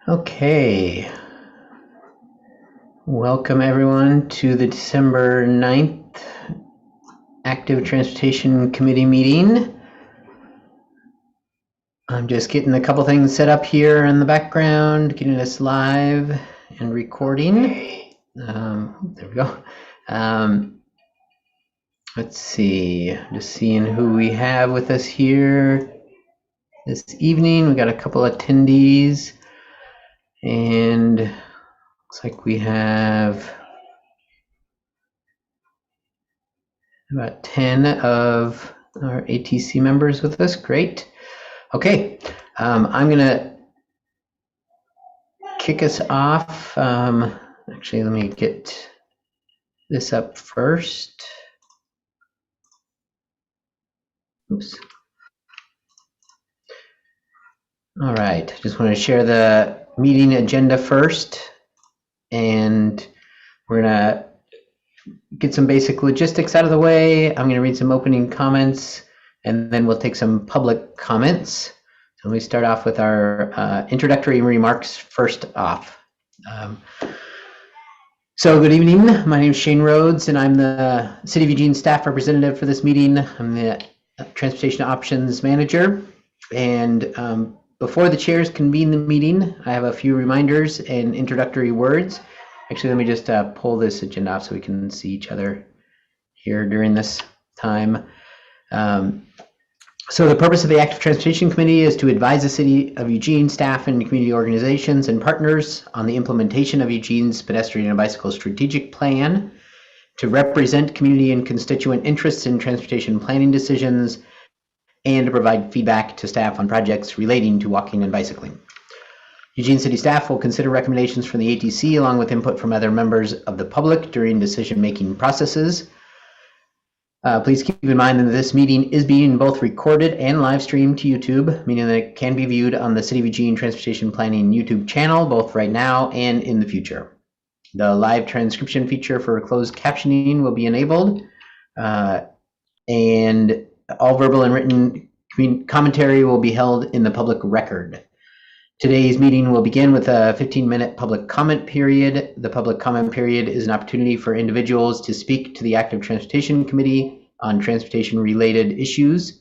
Okay, welcome everyone to the December 9th Active Transportation Committee meeting. I'm just getting a couple things set up here in the background, getting us live and recording. There we go. Let's see, just seeing who we have with us here this evening. We got a couple attendees, and looks like we have about 10 of our ATC members with us. Great. Okay, I'm gonna kick us off. Actually, let me get this up first. Oops. All right, just want to share the meeting agenda first, and we're gonna get some basic logistics out of the way. I'm gonna read some opening comments, and then we'll take some public comments. So let me start off with our introductory remarks first off. So good evening, my name is Shane Rhodes, and I'm the City of Eugene staff representative for this meeting. I'm the Transportation Options Manager, and before the chairs convene the meeting, I have a few reminders and introductory words. Actually, let me just pull this agenda off so we can see each other here during this time. So the purpose of the Active Transportation Committee is to advise the City of Eugene staff and community organizations and partners on the implementation of Eugene's pedestrian and bicycle strategic plan, to represent community and constituent interests in transportation planning decisions, and to provide feedback to staff on projects relating to walking and bicycling. Eugene City staff will consider recommendations from the ATC along with input from other members of the public during decision-making processes. Please keep in mind that this meeting is being both recorded and live streamed to YouTube, meaning that it can be viewed on the City of Eugene Transportation Planning YouTube channel, both right now and in the future. The live transcription feature for closed captioning will be enabled, and all verbal and written commentary will be held in the public record. Today's meeting will begin with a 15-minute public comment period. The public comment period is an opportunity for individuals to speak to the Active Transportation Committee on transportation-related issues.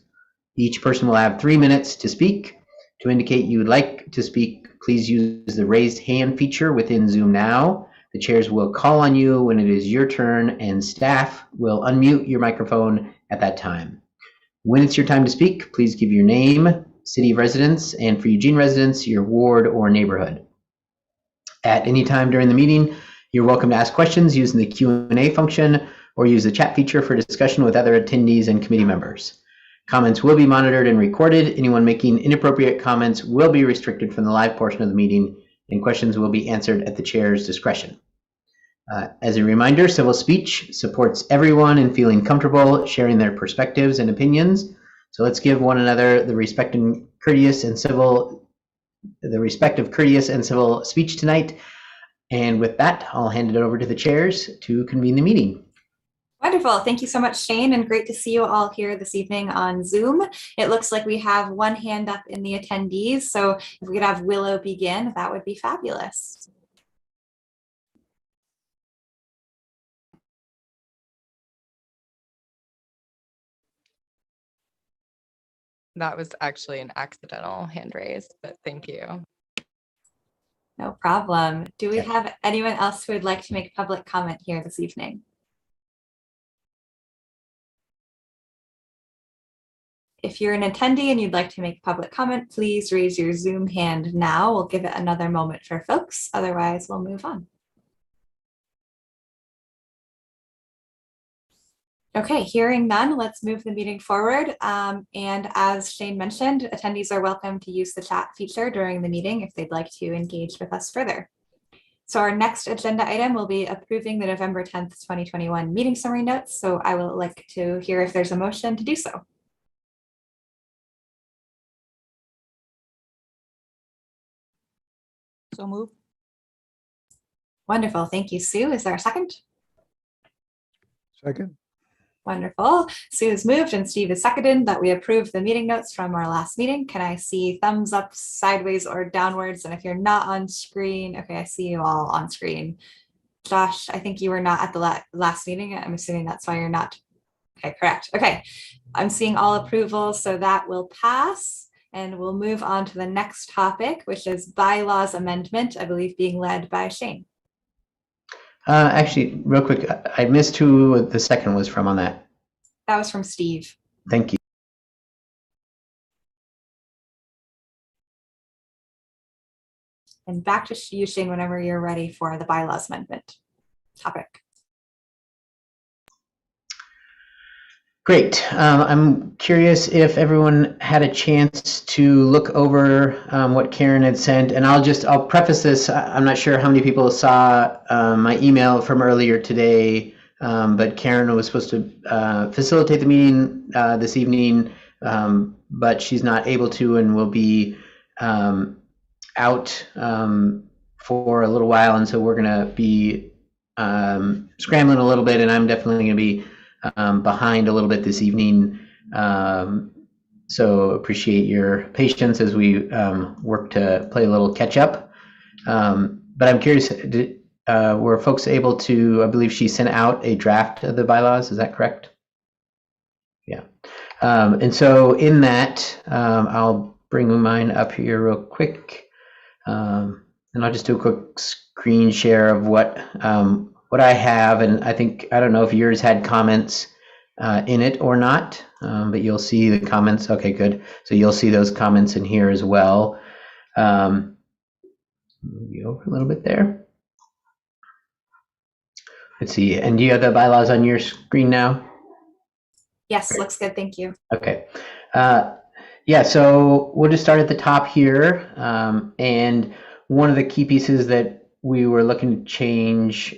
Each person will have 3 minutes to speak. To indicate you would like to speak, please use the raised hand feature within Zoom now. The chairs will call on you when it is your turn, and staff will unmute your microphone at that time. When it's your time to speak, please give your name, city of residence, and for Eugene residents, your ward or neighborhood. At any time during the meeting, you're welcome to ask questions using the Q&A function or use the chat feature for discussion with other attendees and committee members. Comments will be monitored and recorded. Anyone making inappropriate comments will be restricted from the live portion of the meeting, and questions will be answered at the chair's discretion. As a reminder, civil speech supports everyone in feeling comfortable sharing their perspectives and opinions. So let's give one another the respect of courteous and civil speech tonight. And with that, I'll hand it over to the chairs to convene the meeting. Wonderful. Thank you so much, Shane, and great to see you all here this evening on Zoom. It looks like we have one hand up in the attendees, so if we could have Willow begin, that would be fabulous. That was actually an accidental hand raise, but thank you. No problem. Do we have anyone else who would like to make public comment here this evening? If you're an attendee and you'd like to make public comment, please raise your Zoom hand now. We'll give it another moment for folks. Otherwise, we'll move on. Okay, hearing none, let's move the meeting forward. And as Shane mentioned, attendees are welcome to use the chat feature during the meeting if they'd like to engage with us further. So our next agenda item will be approving the November 10th, 2021 meeting summary notes. So I would like to hear if there's a motion to do so. So move. Wonderful, thank you, Sue. Is there a second? Second. Wonderful. Sue has moved and Steve is seconded that we approve the meeting notes from our last meeting. Can I see thumbs up, sideways, or downwards? And if you're not on screen, okay, I see you all on screen. Josh, I think you were not at the last meeting. I'm assuming that's why you're not. Okay, correct. Okay, I'm seeing all approvals, so that will pass. And we'll move on to the next topic, which is bylaws amendment, I believe being led by Shane. Actually, real quick, I missed who the second was from on that. That was from Steve. Thank you. And back to you, Shane, whenever you're ready for the bylaws amendment topic. Great. I'm curious if everyone had a chance to look over what Karen had sent, and I'll preface this. I'm not sure how many people saw my email from earlier today, but Karen was supposed to facilitate the meeting this evening, but she's not able to and will be out for a little while, and so we're going to be scrambling a little bit, and I'm definitely going to be behind a little bit this evening. So appreciate your patience as we work to play a little catch up. But I'm curious, were folks able to, I believe she sent out a draft of the bylaws, is that correct? Yeah. And so in that, I'll bring mine up here real quick. And I'll just do a quick screen share of what I have, and I don't know if yours had comments in it or not, but you'll see the comments. Okay, good. So you'll see those comments in here as well. Move you over a little bit there. Let's see. And do you have the bylaws on your screen now? Yes, great. Looks good. Thank you. Okay. Yeah, so we'll just start at the top here. And one of the key pieces that we were looking to change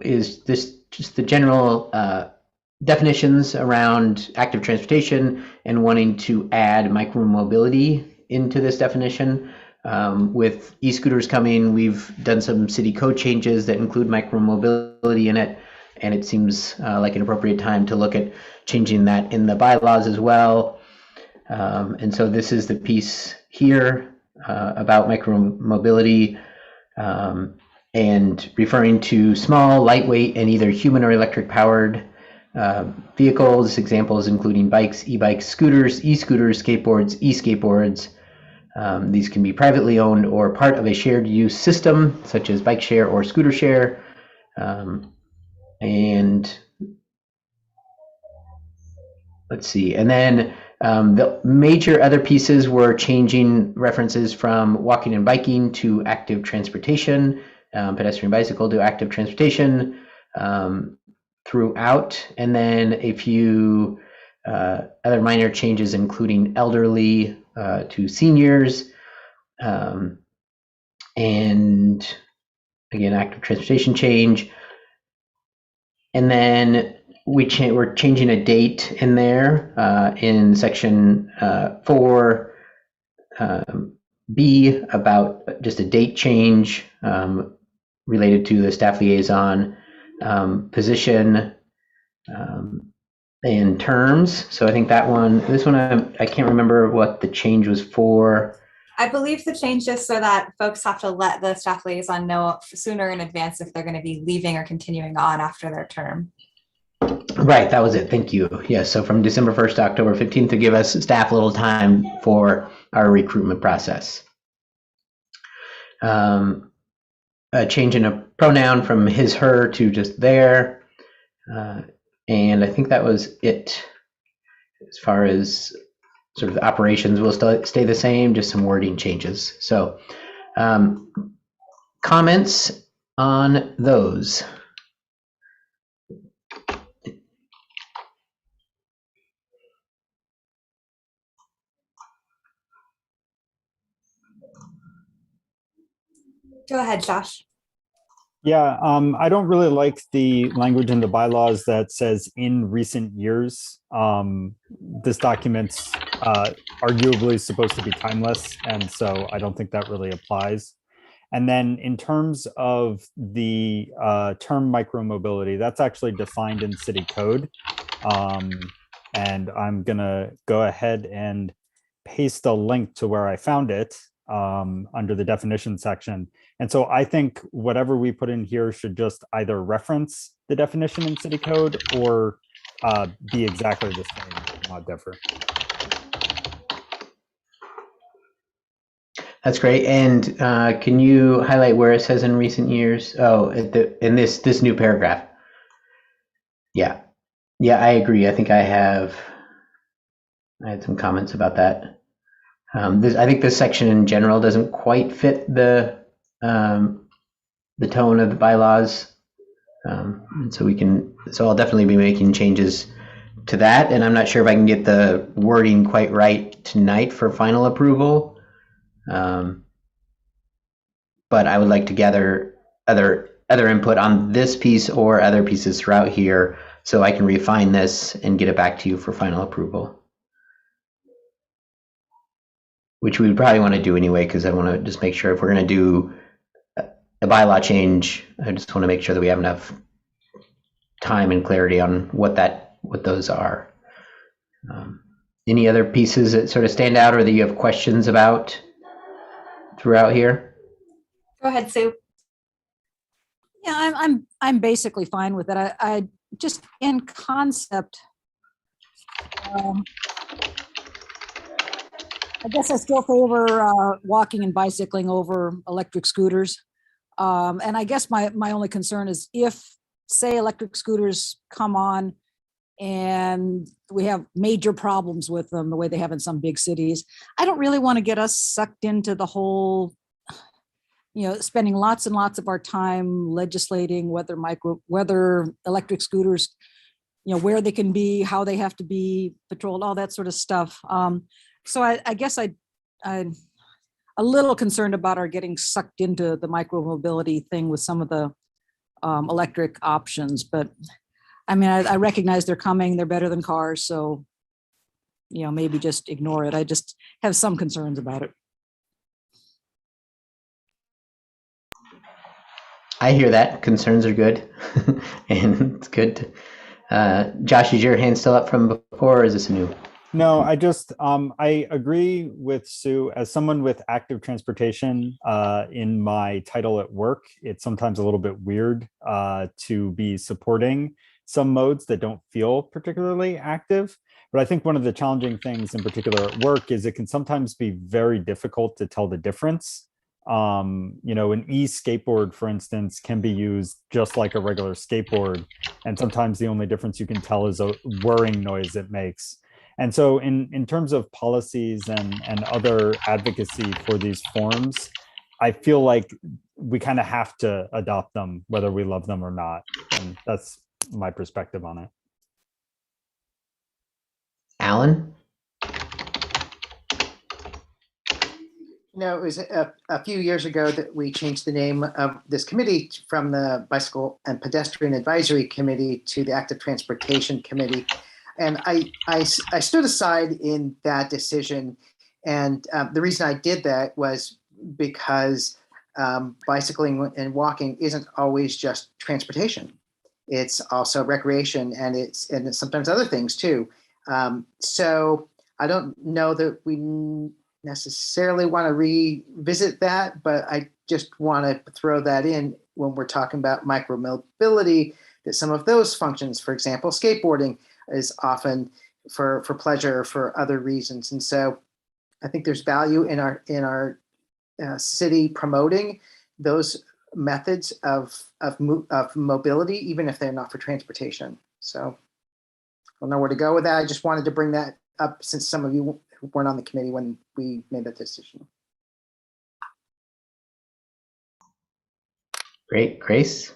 is just the general definitions around active transportation and wanting to add micromobility into this definition. With e-scooters coming, we've done some city code changes that include micromobility in it, and it seems like an appropriate time to look at changing that in the bylaws as well. And so this is the piece here about micromobility. And referring to small, lightweight, and either human or electric powered vehicles, examples including bikes, e-bikes, scooters, e-scooters, skateboards, e-skateboards. These can be privately owned or part of a shared use system, such as bike share or scooter share. And let's see, and then the major other pieces were changing references from walking and biking to active transportation, pedestrian bicycle to active transportation throughout, and then a few other minor changes, including elderly to seniors, and again, active transportation change. And then we're changing a date in there in section 4B about just a date change related to the staff liaison position and terms. So I think this one, I can't remember what the change was for. I believe the change is so that folks have to let the staff liaison know sooner in advance if they're going to be leaving or continuing on after their term. Right, that was it. Thank you. Yeah, so from December 1st to October 15th to give us staff a little time for our recruitment process. A change in a pronoun from his, her to just their. And I think that was it. As far as sort of the operations will still stay the same, just some wording changes. So comments on those? Go ahead, Josh. Yeah, I don't really like the language in the bylaws that says in recent years. This document's arguably supposed to be timeless, and so I don't think that really applies. And then in terms of the term micromobility, that's actually defined in city code. And I'm gonna go ahead and paste a link to where I found it under the definition section. And so I think whatever we put in here should just either reference the definition in city code or be exactly the same, not differ. That's great. And can you highlight where it says in recent years? Oh, in this new paragraph. Yeah. Yeah, I agree. I think I had some comments about that. I think this section in general doesn't quite fit the tone of the bylaws. And so I'll definitely be making changes to that. And I'm not sure if I can get the wording quite right tonight for final approval. But I would like to gather other input on this piece or other pieces throughout here so I can refine this and get it back to you for final approval. Which we would probably want to do anyway, because I want to just make sure if we're going to do a bylaw change, I just want to make sure that we have enough time and clarity on what those are. Any other pieces that sort of stand out or that you have questions about throughout here? Go ahead, Sue. Yeah, I'm basically fine with it. I just in concept, I guess I still favor walking and bicycling over electric scooters. And I guess my only concern is if, say, electric scooters come on and we have major problems with them the way they have in some big cities, I don't really want to get us sucked into the whole, spending lots and lots of our time legislating whether electric scooters, where they can be, how they have to be patrolled, all that sort of stuff. So I guess I'm a little concerned about our getting sucked into the micromobility thing with some of the electric options. But I mean, I recognize they're coming, they're better than cars. So, maybe just ignore it. I just have some concerns about it. I hear that. Concerns are good. And it's good. Josh, is your hand still up from before or is this new? No, I agree with Sue. As someone with active transportation in my title at work, it's sometimes a little bit weird to be supporting some modes that don't feel particularly active. But I think one of the challenging things in particular at work is it can sometimes be very difficult to tell the difference. An e-skateboard, for instance, can be used just like a regular skateboard. And sometimes the only difference you can tell is a whirring noise it makes. And so in terms of policies and other advocacy for these forms, I feel like we kind of have to adopt them, whether we love them or not. And that's my perspective on it. Alan? It was a few years ago that we changed the name of this committee from the Bicycle and Pedestrian Advisory Committee to the Active Transportation Committee. And I stood aside in that decision. And the reason I did that was because bicycling and walking isn't always just transportation. It's also recreation and it's sometimes other things too. So I don't know that we necessarily want to revisit that, but I just want to throw that in when we're talking about micromobility, that some of those functions, for example, skateboarding, is often for pleasure, for other reasons. And so I think there's value in our city promoting those methods of mobility, even if they're not for transportation. So I don't know where to go with that. I just wanted to bring that up since some of you weren't on the committee when we made that decision. Great. Grace?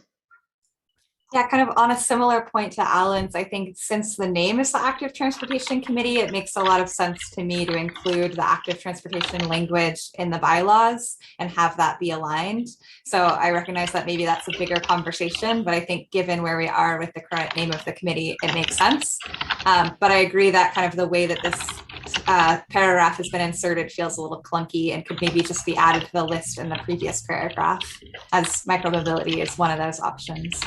Yeah, kind of on a similar point to Alan's, I think since the name is the Active Transportation Committee, it makes a lot of sense to me to include the active transportation language in the bylaws and have that be aligned. So I recognize that maybe that's a bigger conversation, but I think given where we are with the current name of the committee, it makes sense. But I agree that kind of the way that this paragraph has been inserted feels a little clunky and could maybe just be added to the list in the previous paragraph, as micromobility is one of those options.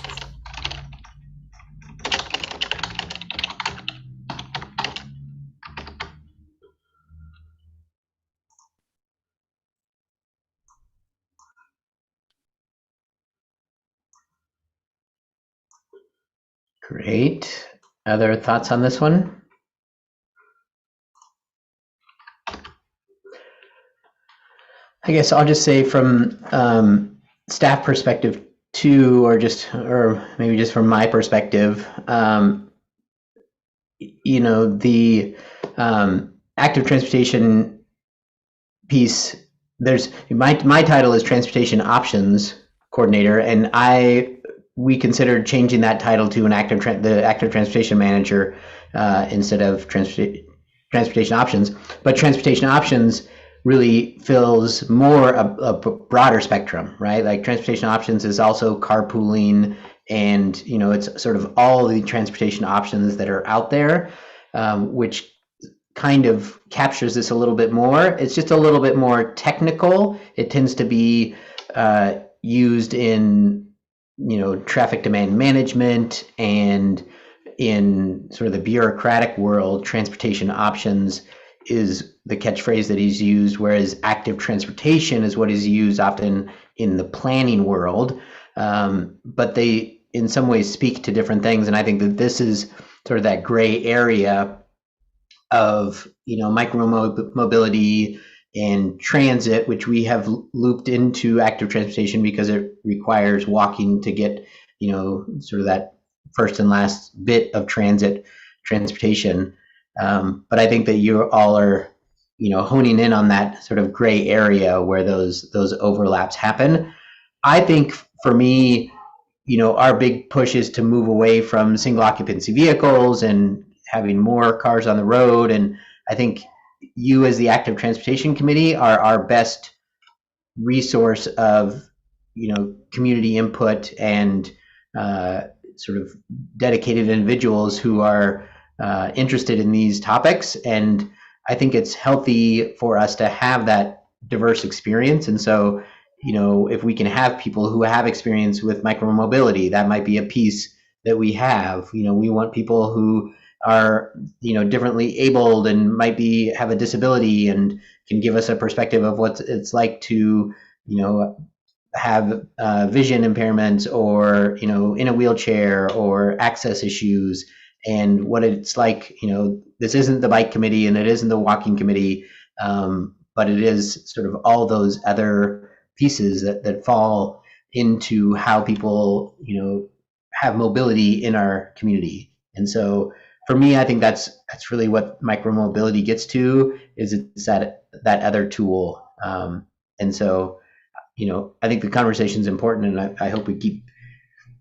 Great. Other thoughts on this one? I guess I'll just say from staff perspective too, or maybe just from my perspective, you know, the active transportation piece, my title is Transportation Options Coordinator, and we considered changing that title to the active transportation manager instead of transportation options. But transportation options really fills more a broader spectrum, right? Like transportation options is also carpooling, and you know, it's sort of all the transportation options that are out there, which kind of captures this a little bit more. It's just a little bit more technical. It tends to be used in, you know, traffic demand management, and in sort of the bureaucratic world, transportation options is the catchphrase that is used, whereas active transportation is what is used often in the planning world. But they, in some ways, speak to different things. And I think that this is sort of that gray area of, you know, micromobility and transit, which we have looped into active transportation because it requires walking to get, you know, sort of that first and last bit of transportation. But I think that you all are, you know, honing in on that sort of gray area where those overlaps happen. I think for me, you know, our big push is to move away from single occupancy vehicles and having more cars on the road. And I think you as the active transportation committee are our best resource of, you know, community input and sort of dedicated individuals who are interested in these topics. And I think it's healthy for us to have that diverse experience. And so, you know, if we can have people who have experience with micromobility, that might be a piece that we have. You know, we want people who are, you know, differently abled and might have a disability and can give us a perspective of what it's like to, you know, have vision impairments, or, you know, in a wheelchair, or access issues, and what it's like. You know, this isn't the bike committee and it isn't the walking committee, but it is sort of all those other pieces that fall into how people, you know, have mobility in our community. And so for me, I think that's really what micromobility gets to, is it's that other tool. And so, you know, I think the conversation is important, and I hope we keep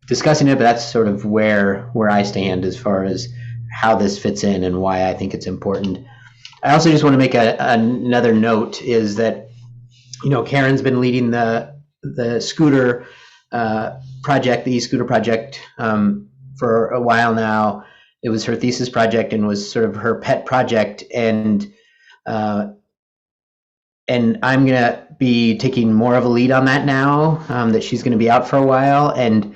discussing it, but that's sort of where I stand as far as how this fits in and why I think it's important. I also just want to make another note, is that, you know, Karen's been leading the scooter project, the e-scooter project, for a while now. It was her thesis project and was sort of her pet project, and I'm gonna be taking more of a lead on that now, that she's gonna be out for a while. And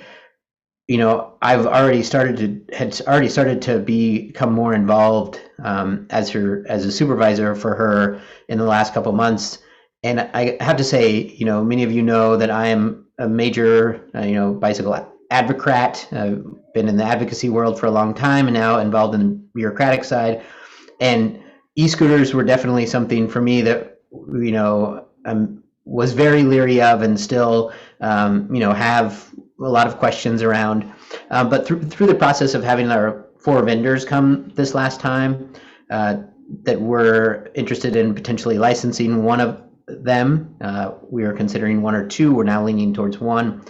you know, I've already started to become more involved as a supervisor for her in the last couple months. And I have to say, you know, many of you know that I am a major, you know, bicycle advocrat. I've been in the advocacy world for a long time, and now involved in the bureaucratic side. And e-scooters were definitely something for me that, you know, was very leery of, and still, you know, have a lot of questions around. But through the process of having our 4 vendors come this last time that were interested in potentially licensing one of them, we are considering 1 or 2. We're now leaning towards 1.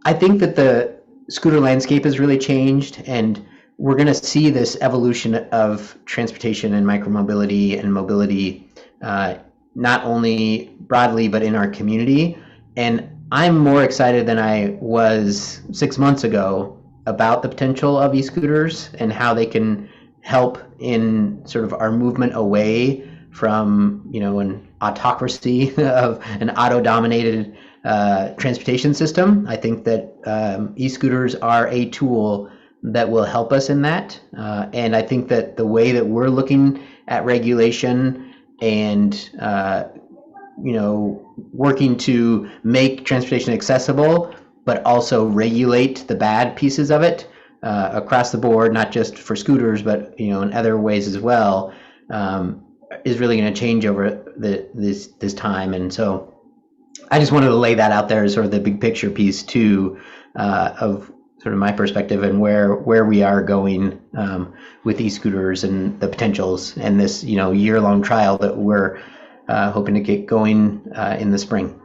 I think that the scooter landscape has really changed, and we're going to see this evolution of transportation and micromobility and mobility, not only broadly, but in our community. And I'm more excited than I was 6 months ago about the potential of e-scooters and how they can help in sort of our movement away from, you know, an autocracy of an auto-dominated transportation system. I think that e-scooters are a tool that will help us in that. And I think that the way that we're looking at regulation and, you know, working to make transportation accessible, but also regulate the bad pieces of it, across the board, not just for scooters, but in other ways as well, is really going to change over this time. And so I just wanted to lay that out there as sort of the big picture piece too, of sort of my perspective and where we are going with e-scooters and the potentials and this year-long trial that we're hoping to get going in the spring.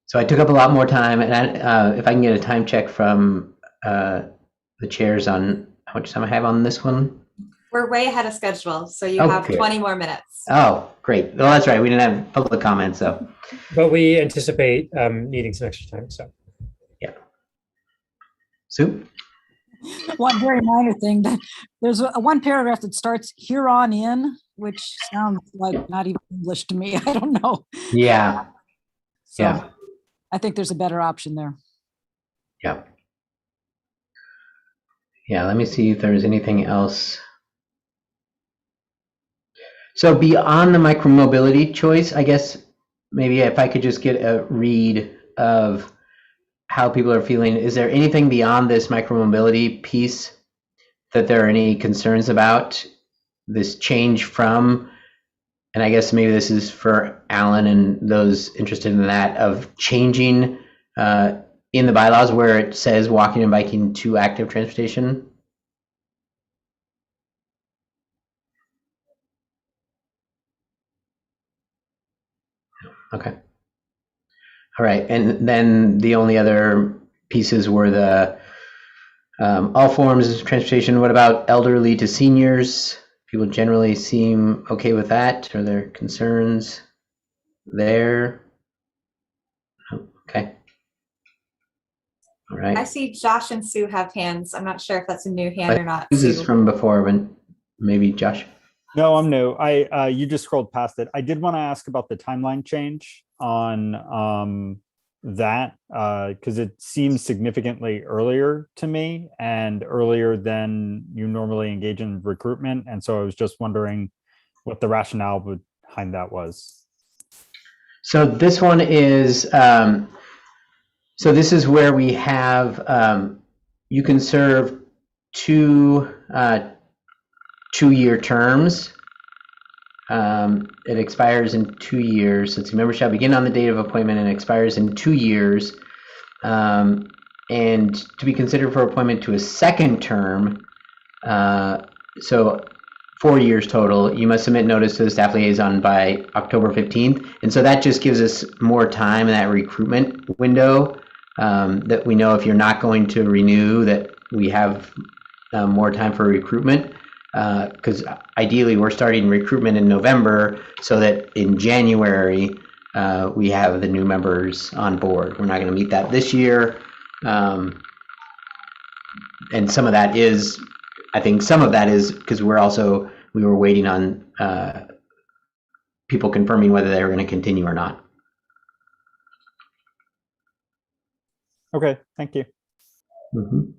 So I took up a lot more time, and if I can get a time check from the chairs on how much time I have on this one. We're way ahead of schedule, so you Oh, have good. 20 more minutes. Oh, great. Well, that's right. We didn't have public comments, so. But we anticipate needing some extra time, so. Yeah. Sue? One very minor thing, that there's one paragraph that starts "here on in," which sounds like not even English to me. I don't know. Yeah. So Yeah. I think there's a better option there. Yeah. Yeah, let me see if there's anything else. So beyond the micromobility choice, I guess maybe if I could just get a read of how people are feeling. Is there anything beyond this micromobility piece that there are any concerns about this change from, and I guess maybe this is for Alan and those interested in that, of changing in the bylaws where it says walking and biking to active transportation? Okay. All right. And then the only other pieces were the all forms of transportation. What about elderly to seniors? People generally seem okay with that. Are there concerns there? Okay. All right. I see Josh and Sue have hands. I'm not sure if that's a new hand or not. This is Sue. from before, but maybe Josh. No, I'm new. You just scrolled past it. I did want to ask about the timeline change on that because it seems significantly earlier to me and earlier than you normally engage in recruitment. And so I was just wondering what the rationale behind that was. So this one is, so this is where we have, you can serve two-year terms. It expires in 2 years. So it's a member shall begin on the date of appointment and expires in 2 years. And to be considered for appointment to a second term, so 4 years total, you must submit notice to the staff liaison by October 15th. And so that just gives us more time in that recruitment window, that we know if you're not going to renew, that we have more time for recruitment. Because ideally we're starting recruitment in November so that in January we have the new members on board. We're not going to meet that this year. And some of that is, I think some of that is because we were waiting on people confirming whether they were going to continue or not. Okay, thank you. Mm-hmm.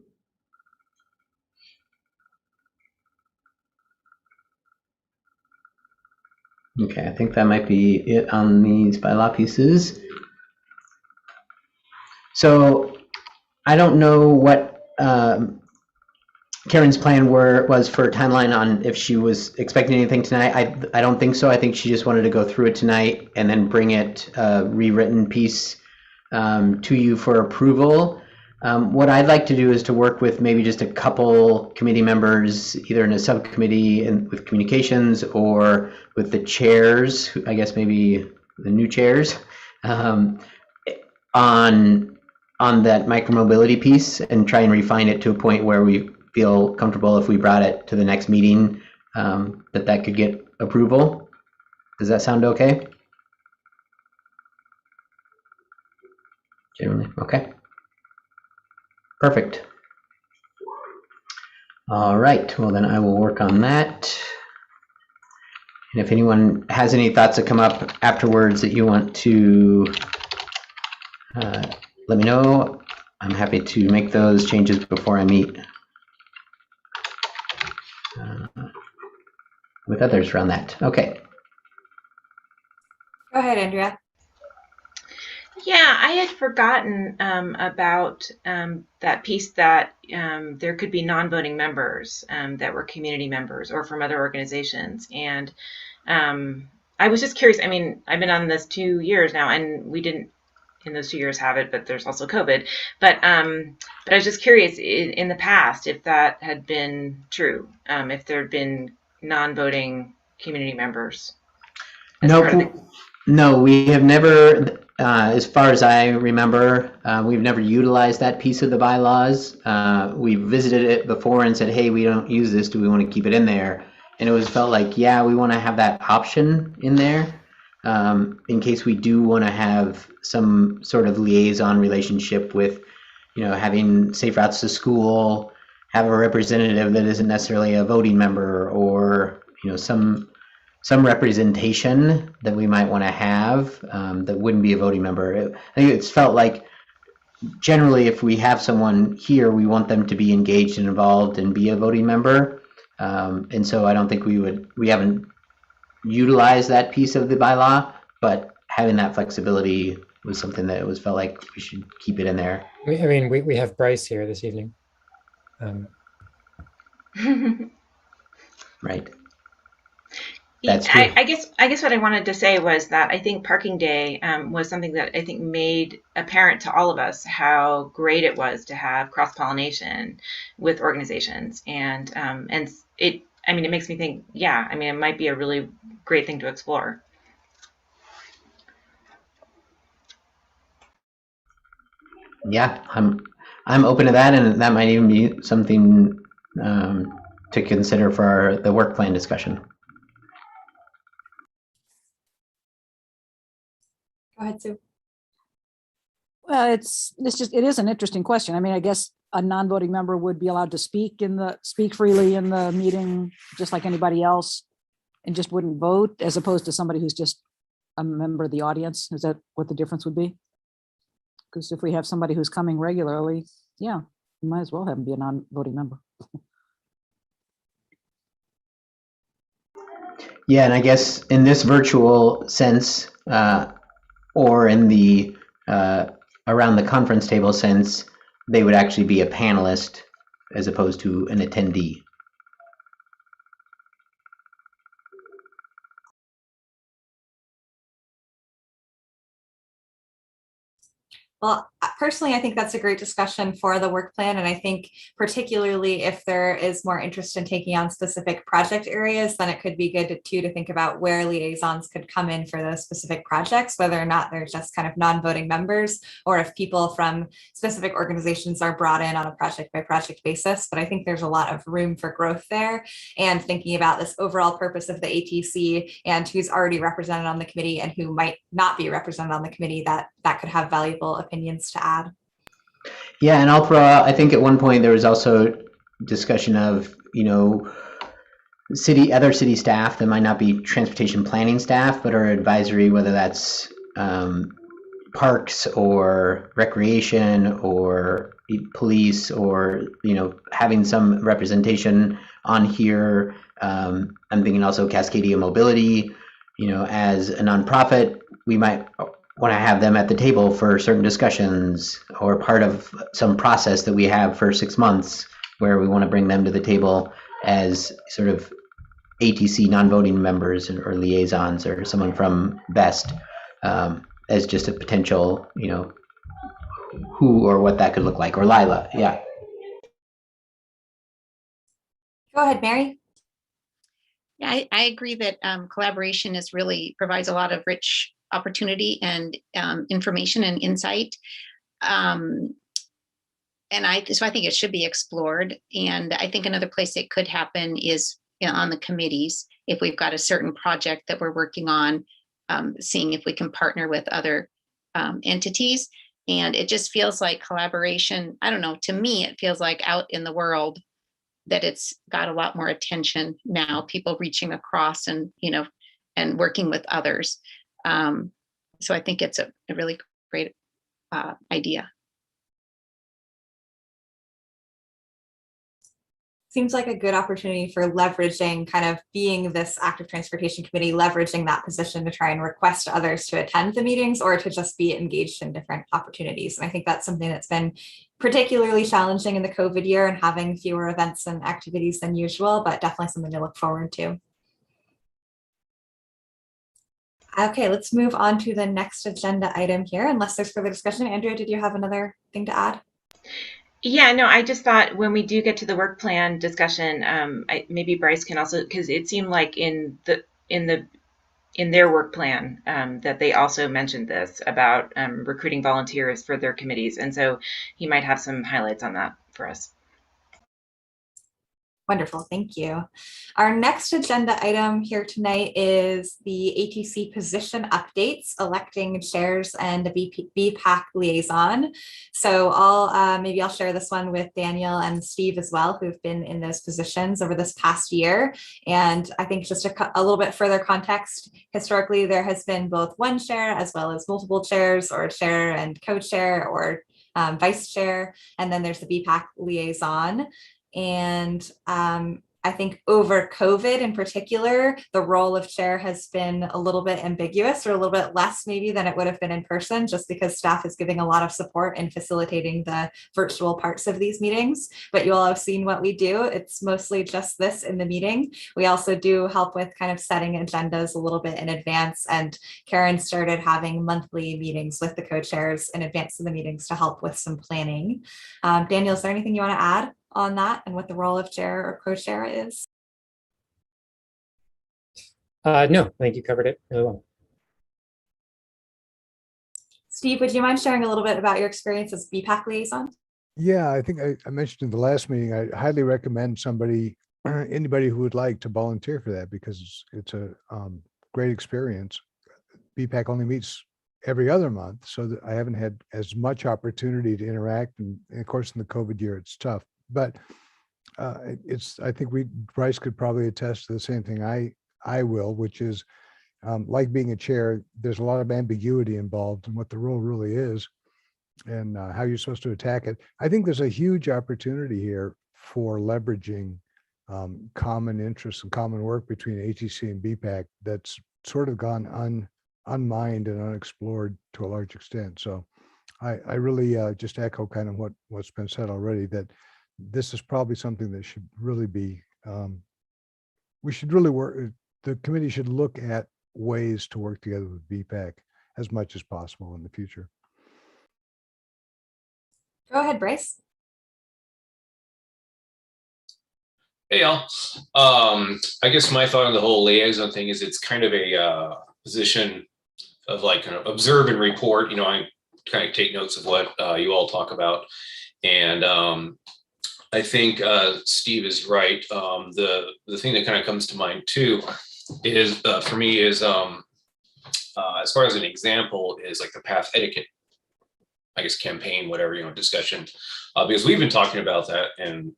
Okay, I think that might be it on these bylaw pieces. So I don't know what Karen's plan was for a timeline on if she was expecting anything tonight. I don't think so. I think she just wanted to go through it tonight and then bring it rewritten piece to you for approval. What I'd like to do is to work with maybe just a couple committee members, either in a subcommittee and with communications or with the chairs, I guess maybe the new chairs, on that micromobility piece and try and refine it to a point where we feel comfortable if we brought it to the next meeting, that could get approval. Does that sound okay? Generally, okay. Perfect. All right, well then I will work on that. And if anyone has any thoughts that come up afterwards that you want to let me know, I'm happy to make those changes before I meet with others around that. Okay. Go ahead, Andrea. Yeah, I had forgotten about that piece that there could be non-voting members that were community members or from other organizations. And I was just curious. I mean, I've been on this 2 years now, and we didn't in those 2 years have it, but there's also COVID. But I was just curious in the past if that had been true, if there had been non-voting community members. No, we have never, as far as I remember, we've never utilized that piece of the bylaws. We visited it before and said, hey, we don't use this. Do we want to keep it in there? And it was felt like, yeah, we want to have that option in there in case we do want to have some sort of liaison relationship with, having safe routes to school, have a representative that isn't necessarily a voting member, or, some representation that we might want to have that wouldn't be a voting member. I think it's felt like generally if we have someone here, we want them to be engaged and involved and be a voting member. And so I don't think we haven't utilized that piece of the bylaw, but having that flexibility was something that it was felt like we should keep it in there. We have Bryce here this evening. Right. That's true. I guess what I wanted to say was that I think Parking Day was something that I think made apparent to all of us how great it was to have cross-pollination with organizations, and it makes me think, yeah, it might be a really great thing to explore. Yeah, I'm open to that, and that might even be something to consider for the work plan discussion. Go ahead, Sue. Well, it is an interesting question. I guess a non-voting member would be allowed to speak freely in the meeting, just like anybody else, and just wouldn't vote, as opposed to somebody who's just a member of the audience. Is that what the difference would be? Because if we have somebody who's coming regularly, yeah, you might as well have them be a non-voting member. Yeah, and I guess in this virtual sense, or in the around the conference table sense, they would actually be a panelist as opposed to an attendee. Well, personally, I think that's a great discussion for the work plan. And I think particularly if there is more interest in taking on specific project areas, then it could be good to think about where liaisons could come in for those specific projects, whether or not they're just kind of non-voting members, or if people from specific organizations are brought in on a project by project basis. But I think there's a lot of room for growth there, and thinking about this overall purpose of the ATC and who's already represented on the committee and who might not be represented on the committee, that could have valuable opinions to add. Yeah, and I'll throw out, I think at one point there was also discussion of, other city staff that might not be transportation planning staff, but are advisory, whether that's parks or recreation or police, or, having some representation on here. I'm thinking also Cascadia Mobility, as a nonprofit, we might want to have them at the table for certain discussions, or part of some process that we have for 6 months where we want to bring them to the table as sort of ATC non-voting members or liaisons, or someone from BEST as just a potential, who or what that could look like, or Lila. Yeah. Go ahead, Mary. Yeah, I agree that collaboration provides a lot of rich opportunity and information and insight. So I think it should be explored. And I think another place it could happen is on the committees. If we've got a certain project that we're working on, seeing if we can partner with other entities. And it just feels like collaboration. I don't know, to me, it feels like out in the world that it's got a lot more attention now, people reaching across and, and working with others. So I think it's a really great idea. seems like a good opportunity for leveraging, kind of being this active transportation committee, leveraging that position to try and request others to attend the meetings or to just be engaged in different opportunities. And I think that's something that's been particularly challenging in the COVID year and having fewer events and activities than usual, but definitely something to look forward to. Okay, let's move on to the next agenda item here, unless there's further discussion. Andrea, did you have another thing to add? Yeah, no, I just thought when we do get to the work plan discussion, maybe Bryce can also, because it seemed like in their work plan that they also mentioned this about recruiting volunteers for their committees, and so he might have some highlights on that for us. Wonderful, thank you. Our next agenda item here tonight is the ATC position updates, electing chairs and a BPAC liaison. So maybe I'll share this one with Daniel and Steve as well, who've been in those positions over this past year. And I think just a little bit further context, historically, there has been both one chair as well as multiple chairs, or a chair and co-chair, or vice chair, and then there's the BPAC liaison. And I think over COVID in particular, the role of chair has been a little bit ambiguous, or a little bit less maybe than it would have been in person, just because staff is giving a lot of support in facilitating the virtual parts of these meetings. But you all have seen what we do. It's mostly just this in the meeting. We also do help with kind of setting agendas a little bit in advance. And Karen started having monthly meetings with the co-chairs in advance of the meetings to help with some planning. Daniel, is there anything you want to add on that and what the role of chair or co-chair is? No, I think you covered it really well. Steve, would you mind sharing a little bit about your experience as BPAC liaison? Yeah, I think I mentioned in the last meeting, I highly recommend anybody who would like to volunteer for that, because it's a great experience. BPAC only meets every other month, so that I haven't had as much opportunity to interact. And of course, in the COVID year, it's tough. But I think Bryce could probably attest to the same thing I will, which is like being a chair, there's a lot of ambiguity involved in what the role really is and how you're supposed to attack it. I think there's a huge opportunity here for leveraging common interests and common work between ATC and BPAC that's sort of gone unmined and unexplored to a large extent. So I really just echo kind of what's been said already, that this is probably something that should really be, we should really work, the committee should look at ways to work together with BPAC as much as possible in the future. Go ahead, Bryce. Hey, y'all. I guess my thought on the whole liaison thing is it's kind of a position of like kind of observe and report. You know, I kind of take notes of what you all talk about. And I think Steve is right. The thing that kind of comes to mind too is for me is as far as an example is like the path etiquette, I guess, campaign, whatever, you know, discussion, because we've been talking about that, and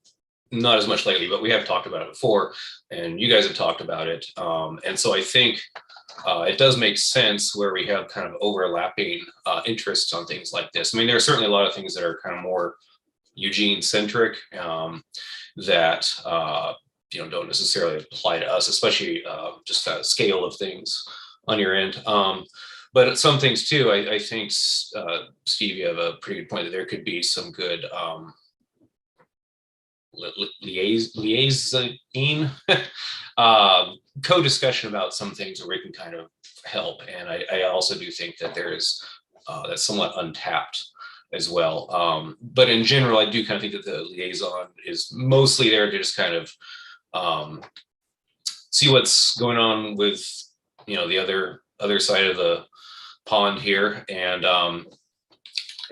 not as much lately, but we have talked about it before, and you guys have talked about it. And so I think it does make sense where we have kind of overlapping interests on things like this. I mean, there are certainly a lot of things that are kind of more Eugene centric that you know, don't necessarily apply to us, especially just that scale of things on your end. But some things too, I think, Steve, you have a pretty good point that there could be some good liaison co-discussion about some things where we can kind of help. And I also do think that there is that's somewhat untapped as well. But in general, I do kind of think that the liaison is mostly there to just kind of see what's going on with, you know, the other side of the pond here, and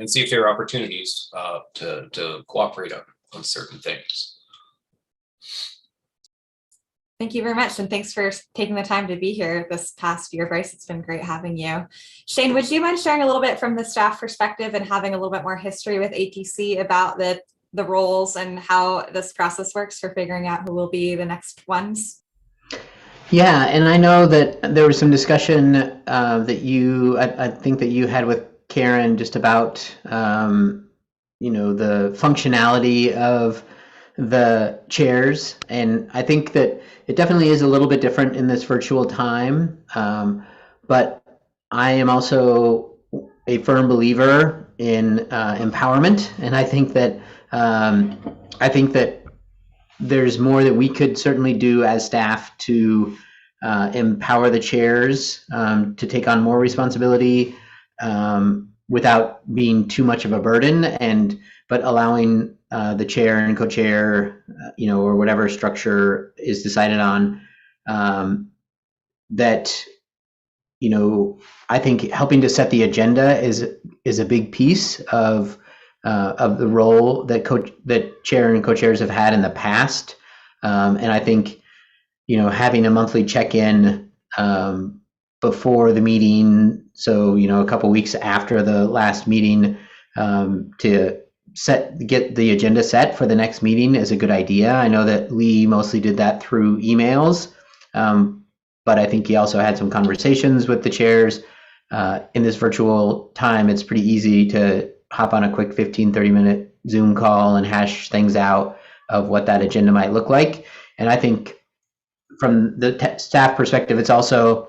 see if there are opportunities to cooperate on certain things. Thank you very much. And thanks for taking the time to be here this past year, Bryce. It's been great having you. Shane, would you mind sharing a little bit from the staff perspective and having a little bit more history with ATC about the roles and how this process works for figuring out who will be the next ones? Yeah, and I know that there was some discussion that I think that you had with Karen just about, you know, the functionality of the chairs, and I think that it definitely is a little bit different in this virtual time. But I am also a firm believer in empowerment, and I think that there's more that we could certainly do as staff to empower the chairs to take on more responsibility without being too much of a burden, but allowing the chair and co-chair, or whatever structure is decided on, that, I think helping to set the agenda is a big piece of the role that chair and co-chairs have had in the past. And I think, having a monthly check-in before the meeting, so, a couple weeks after the last meeting, to get the agenda set for the next meeting is a good idea. I know that Lee mostly did that through emails, but I think he also had some conversations with the chairs. In this virtual time, it's pretty easy to hop on a quick 15-30 minute Zoom call and hash things out of what that agenda might look like. And I think from the staff perspective, it's also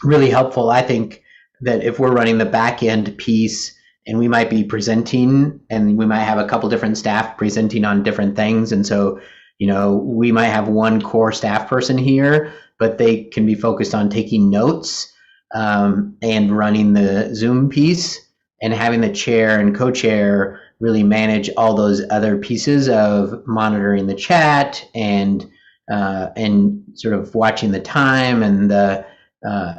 really helpful, I think, that if we're running the back end piece and we might be presenting and we might have a couple different staff presenting on different things. And so, we might have one core staff person here, but they can be focused on taking notes and running the Zoom piece, and having the chair and co-chair really manage all those other pieces of monitoring the chat and sort of watching the time and the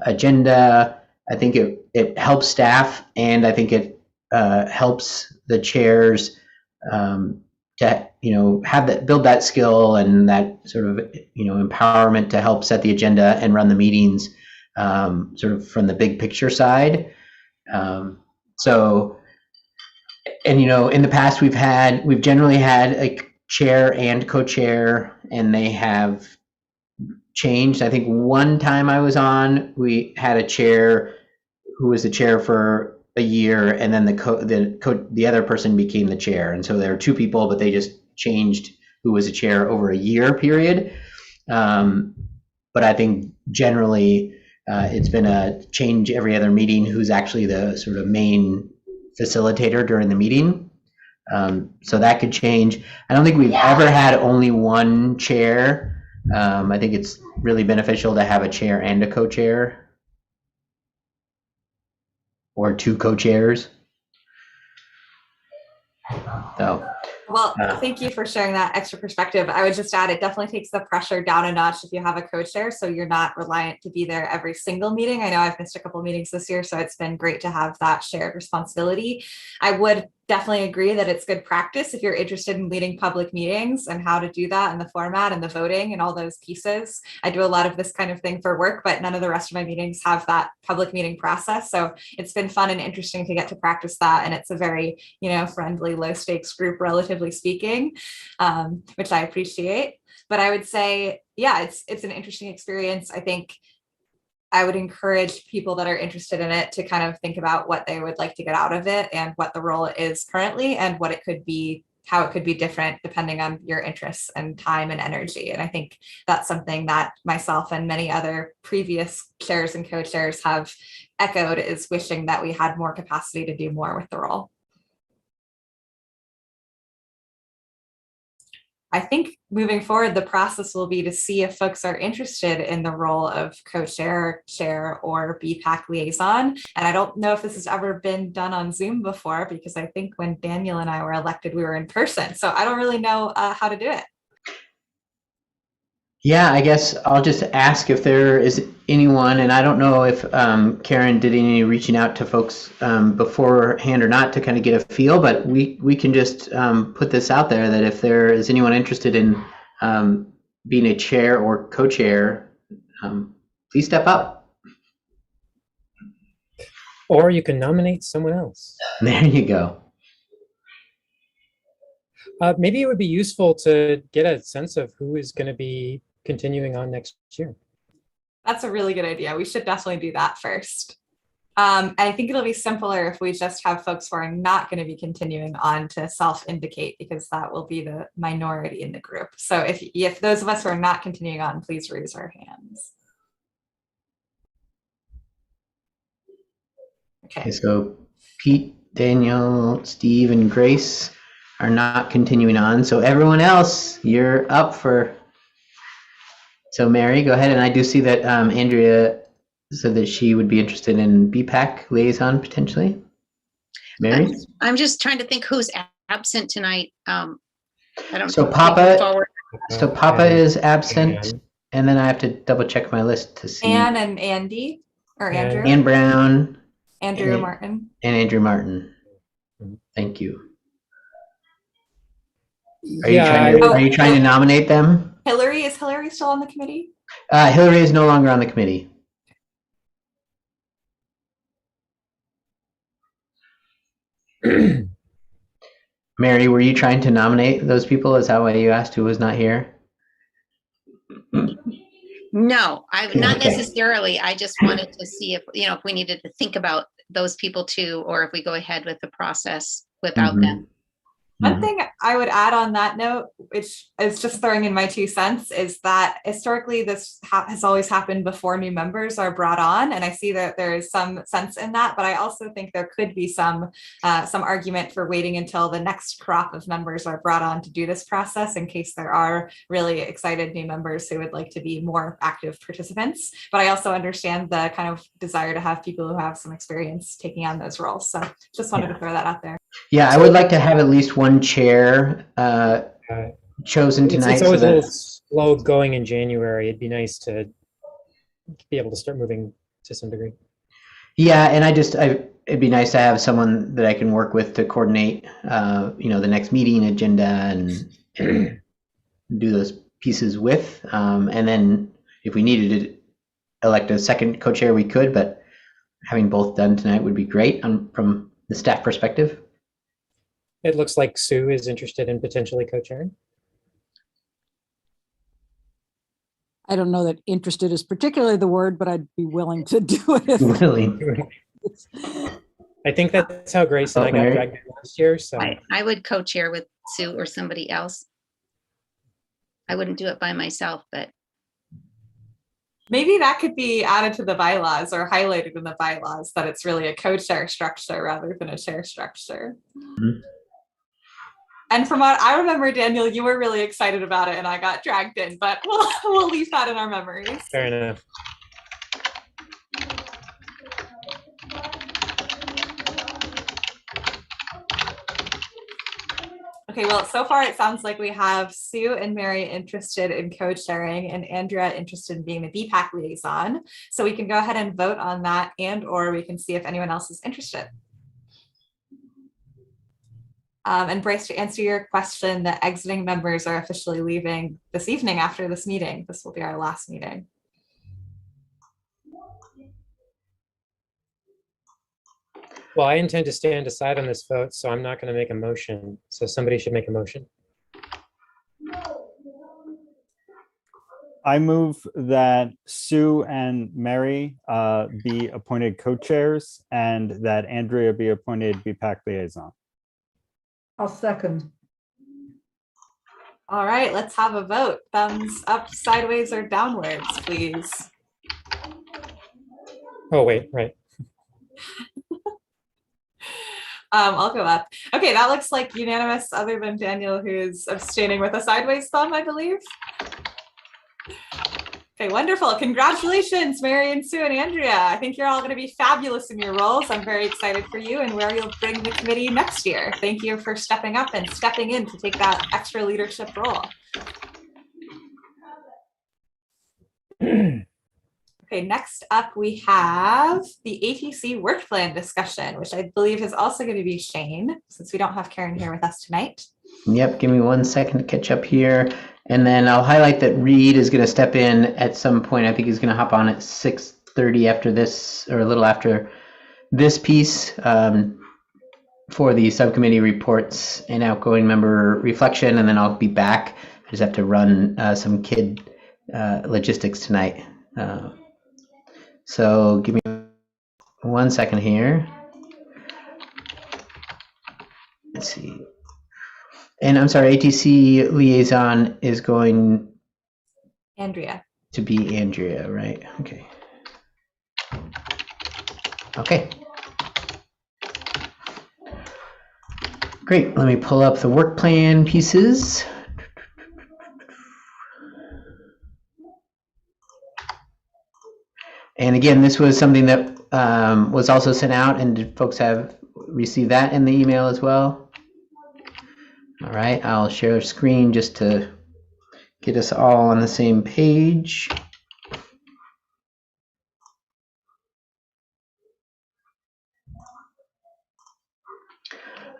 agenda. I think it helps staff, and I think it helps the chairs to build that skill and that sort of empowerment to help set the agenda and run the meetings sort of from the big picture side. In the past we've generally had a chair and co-chair, and they have changed. I think one time I was on, we had a chair who was the chair for a year, and then the other person became the chair. And so there were two people, but they just changed who was a chair over a year period. But I think generally it's been a change every other meeting who's actually the sort of main facilitator during the meeting. So that could change. I don't think we've ever had only one chair. I think it's really beneficial to have a chair and a co-chair, or two co-chairs. So. Well, thank you for sharing that extra perspective. I would just add, it definitely takes the pressure down a notch if you have a co-chair, so you're not reliant to be there every single meeting. I know I've missed a couple meetings this year, so it's been great to have that shared responsibility. I would definitely agree that it's good practice if you're interested in leading public meetings and how to do that and the format and the voting and all those pieces. I do a lot of this kind of thing for work, but none of the rest of my meetings have that public meeting process. So it's been fun and interesting to get to practice that. And it's a very, friendly, low stakes group, relatively speaking, which I appreciate. But I would say, it's an interesting experience. I think I would encourage people that are interested in it to kind of think about what they would like to get out of it and what the role is currently and what it could be, how it could be different depending on your interests and time and energy. And I think that's something that myself and many other previous chairs and co-chairs have echoed, is wishing that we had more capacity to do more with the role. I think moving forward, the process will be to see if folks are interested in the role of co-chair, chair, or BPAC liaison. And I don't know if this has ever been done on Zoom before, because I think when Daniel and I were elected, we were in person. So I don't really know how to do it. Yeah, I guess I'll just ask if there is anyone, and I don't know if Karen did any reaching out to folks beforehand or not to kind of get a feel, but we can just put this out there that if there is anyone interested in being a chair or co-chair, please step up. Or you can nominate someone else. There you go. Maybe it would be useful to get a sense of who is going to be continuing on next year. That's a really good idea. We should definitely do that first. I think it'll be simpler if we just have folks who are not going to be continuing on to self-indicate, because that will be the minority in the group. So if those of us who are not continuing on, please raise our hands. Okay, so Pete, Daniel, Steve, and Grace are not continuing on. So everyone else, you're up for. So Mary, go ahead. And I do see that Andrea said that she would be interested in BPAC liaison potentially. Mary? I'm just trying to think who's absent tonight. I don't. So think Papa, forward. so Papa is absent, and then I have to double check my list to see. Anne and Andy, or Andrew. Ann Brown. Andrew and, Martin. And Andrew Martin. Thank you. Are you trying to nominate them? Hillary, is Hillary still on the committee? Hillary is no longer on the committee. Mary, were you trying to nominate those people? Is that why you asked who was not here? No, not Okay. necessarily. I just wanted to see if if we needed to think about those people too, or if we go ahead with the process without them. One thing I would add on that note, which is just throwing in my 2 cents, is that historically this has always happened before new members are brought on, and I see that there is some sense in that. But I also think there could be some argument for waiting until the next crop of members are brought on to do this process, in case there are really excited new members who would like to be more active participants. But I also understand the kind of desire to have people who have some experience taking on those roles. So just wanted to throw that out there. Yeah, I would like to have at least one chair chosen tonight. It's always a little slow going in January. It'd be nice to be able to start moving to some degree. Yeah, and it'd be nice to have someone that I can work with to coordinate, the next meeting agenda and do those pieces with. And then if we needed to elect a second co-chair, we could, but having both done tonight would be great from the staff perspective. It looks like Sue is interested in potentially co-chairing. I don't know that interested is particularly the word, but I'd be willing to do it. Willing. I think that's how Grace and I got dragged in last year. So I would co-chair with Sue or somebody else. I wouldn't do it by myself, but maybe that could be added to the bylaws or highlighted in the bylaws, that it's really a co-chair structure rather than a chair structure. Mm-hmm. And from what I remember, Daniel, you were really excited about it and I got dragged in, but we'll leave that in our memories. Fair enough. Okay, well, so far it sounds like we have Sue and Mary interested in co-chairing and Andrea interested in being the BPAC liaison. So we can go ahead and vote on that, or we can see if anyone else is interested. And Bryce, to answer your question, the exiting members are officially leaving this evening after this meeting. This will be our last meeting. Well, I intend to stand aside on this vote, so I'm not going to make a motion. So somebody should make a motion. I move that Sue and Mary be appointed co-chairs and that Andrea be appointed BPAC liaison. I'll second. All right, let's have a vote. Thumbs up, sideways, or downwards, please. Oh, wait, right. I'll go up. Okay, that looks like unanimous, other than Daniel, who is abstaining with a sideways thumb, I believe. Okay, wonderful. Congratulations, Mary and Sue and Andrea. I think you're all going to be fabulous in your roles. I'm very excited for you and where you'll bring the committee next year. Thank you for stepping up and stepping in to take that extra leadership role. Okay, next up we have the ATC Workland Discussion, which I believe is also going to be Shane, since we don't have Karen here with us tonight. Yep, give me 1 second to catch up here. And then I'll highlight that Reed is going to step in at some point. I think he's going to hop on at 6:30 after this, or a little after this piece, for the subcommittee reports and outgoing member reflection. And then I'll be back. I just have to run some kid logistics tonight. So give me 1 second here. Let's see. And I'm sorry, ATC liaison is going Andrea. to be Andrea, right? Okay. Okay. Great. Let me pull up the work plan pieces. And again, this was something that was also sent out, and did folks have received that in the email as well? All right, I'll share a screen just to get us all on the same page.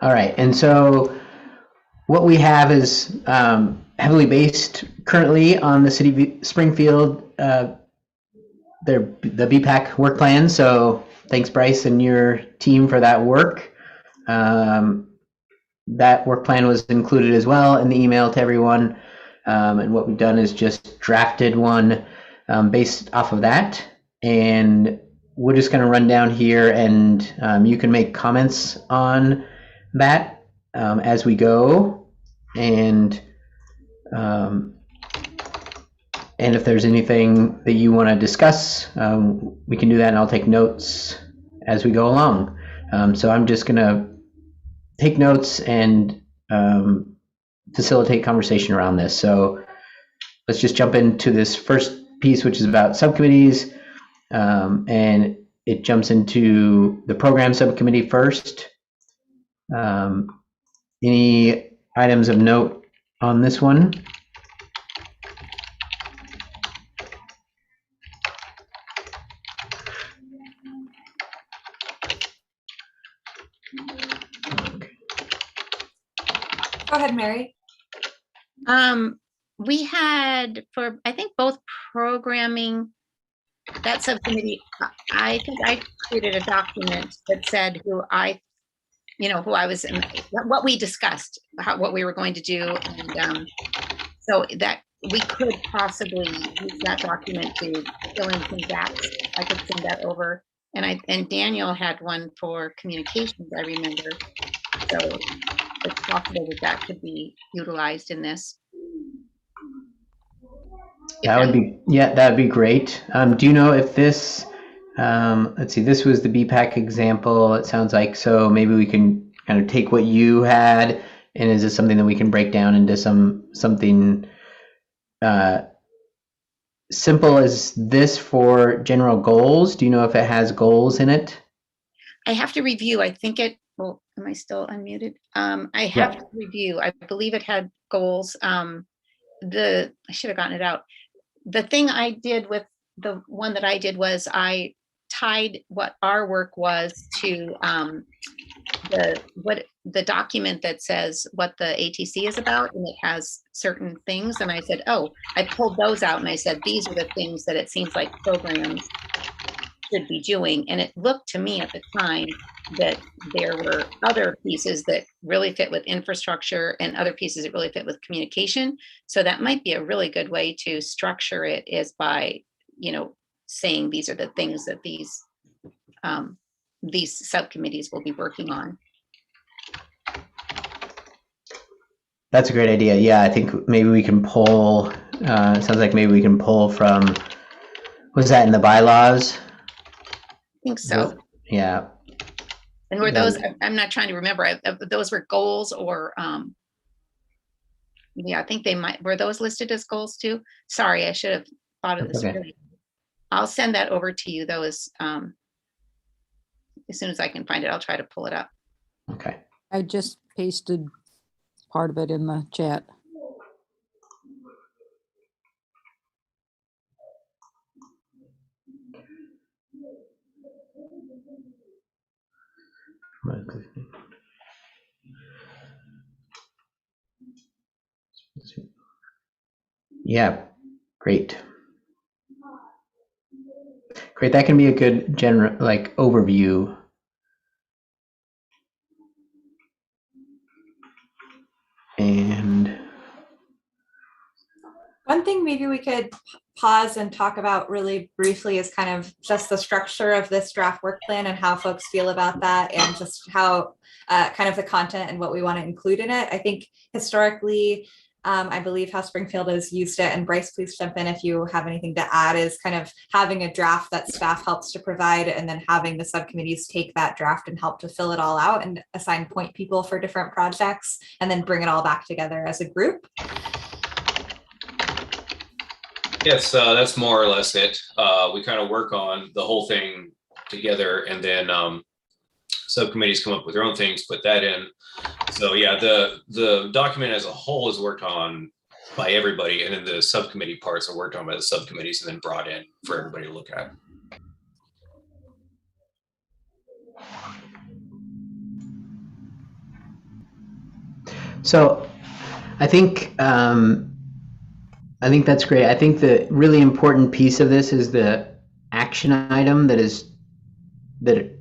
All right, and so what we have is heavily based currently on the City of Springfield, the BPAC work plan. So thanks, Bryce, and your team for that work. That work plan was included as well in the email to everyone. And what we've done is just drafted one based off of that. And we're just going to run down here, and you can make comments on that as we go. And if there's anything that you want to discuss, we can do that, and I'll take notes as we go along. So I'm just going to take notes and facilitate conversation around this. So let's just jump into this first piece, which is about subcommittees, and it jumps into the program subcommittee first. Any items of note on this one? Go ahead, Mary. We had for, I think, both programming, that subcommittee, I think I created a document that said who I was, what we discussed, what we were going to do. And so that we could possibly use that document to fill in some gaps. I could send that over. And Daniel had one for communications, I remember. So it's possible that that could be utilized in this. That would be, yeah, that would be great. Do you know if this, let's see, this was the BPAC example, it sounds like, so maybe we can kind of take what you had, and is this something that we can break down into something simple as this for general goals? Do you know if it has goals in it? I have to review. I think it, well, am I still unmuted? I have to review. I believe it had goals. I should have gotten it out. The thing I did with the one that I did was I tied what our work was to the document that says what the ATC is about, and it has certain things. And I said, oh, I pulled those out, and I said, these are the things that it seems like programs should be doing. And it looked to me at the time that there were other pieces that really fit with infrastructure and other pieces that really fit with communication. So that might be a really good way to structure it, is by, saying these are the things that these subcommittees will be working on. That's a great idea. Yeah, I think maybe we can pull, it sounds like maybe we can pull from, was that in the bylaws? I think so. Yeah. And were those, I'm not trying to remember, those were goals, or, yeah, I think they might, were those listed as goals too? Sorry, I should have thought of this. Okay. I'll send that over to you, though, as soon as I can find it. I'll try to pull it up. Okay. I just pasted part of it in the chat. Yeah, great. Great, that can be a good general, like, overview. And One thing maybe we could pause and talk about really briefly is kind of just the structure of this draft work plan and how folks feel about that, and just how kind of the content and what we want to include in it. I think historically, I believe how Springfield has used it, and Bryce, please jump in if you have anything to add, is kind of having a draft that staff helps to provide, and then having the subcommittees take that draft and help to fill it all out and assign point people for different projects, and then bring it all back together as a group. Yes, that's more or less it. We kind of work on the whole thing together, and then subcommittees come up with their own things, put that in. So yeah, the document as a whole is worked on by everybody, and then the subcommittee parts are worked on by the subcommittees and then brought in for everybody to look at. So I think that's great. I think the really important piece of this is the action item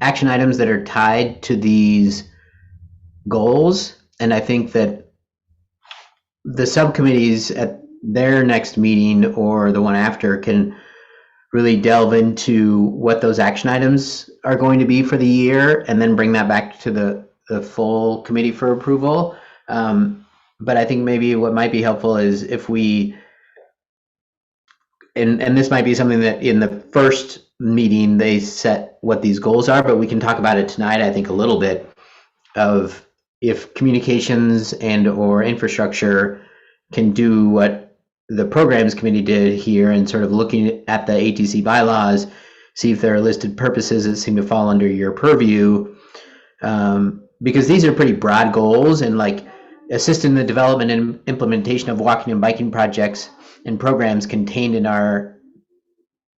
action items that are tied to these goals. And I think that the subcommittees at their next meeting or the one after can really delve into what those action items are going to be for the year, and then bring that back to the full committee for approval. But I think maybe what might be helpful is if we, and this might be something that in the first meeting they set what these goals are, but we can talk about it tonight, I think, a little bit, of if communications and or infrastructure can do what the programs committee did here, and sort of looking at the ATC bylaws, see if there are listed purposes that seem to fall under your purview, because these are pretty broad goals, and like assist in the development and implementation of walking and biking projects and programs contained in our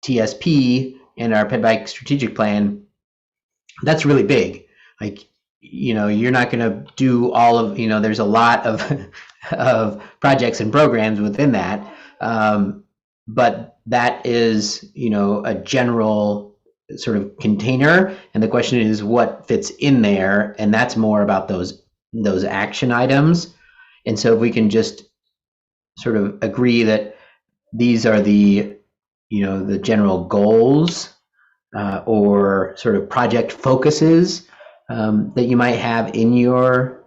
TSP and our Ped Bike strategic plan. That's really big. Like, you know, you're not going to do all of, you know, there's a lot of of projects and programs within that, but that is, you know, a general sort of container, and the question is what fits in there, and that's more about those action items. And so if we can just sort of agree that these are the, you know, the general goals or sort of project focuses that you might have in your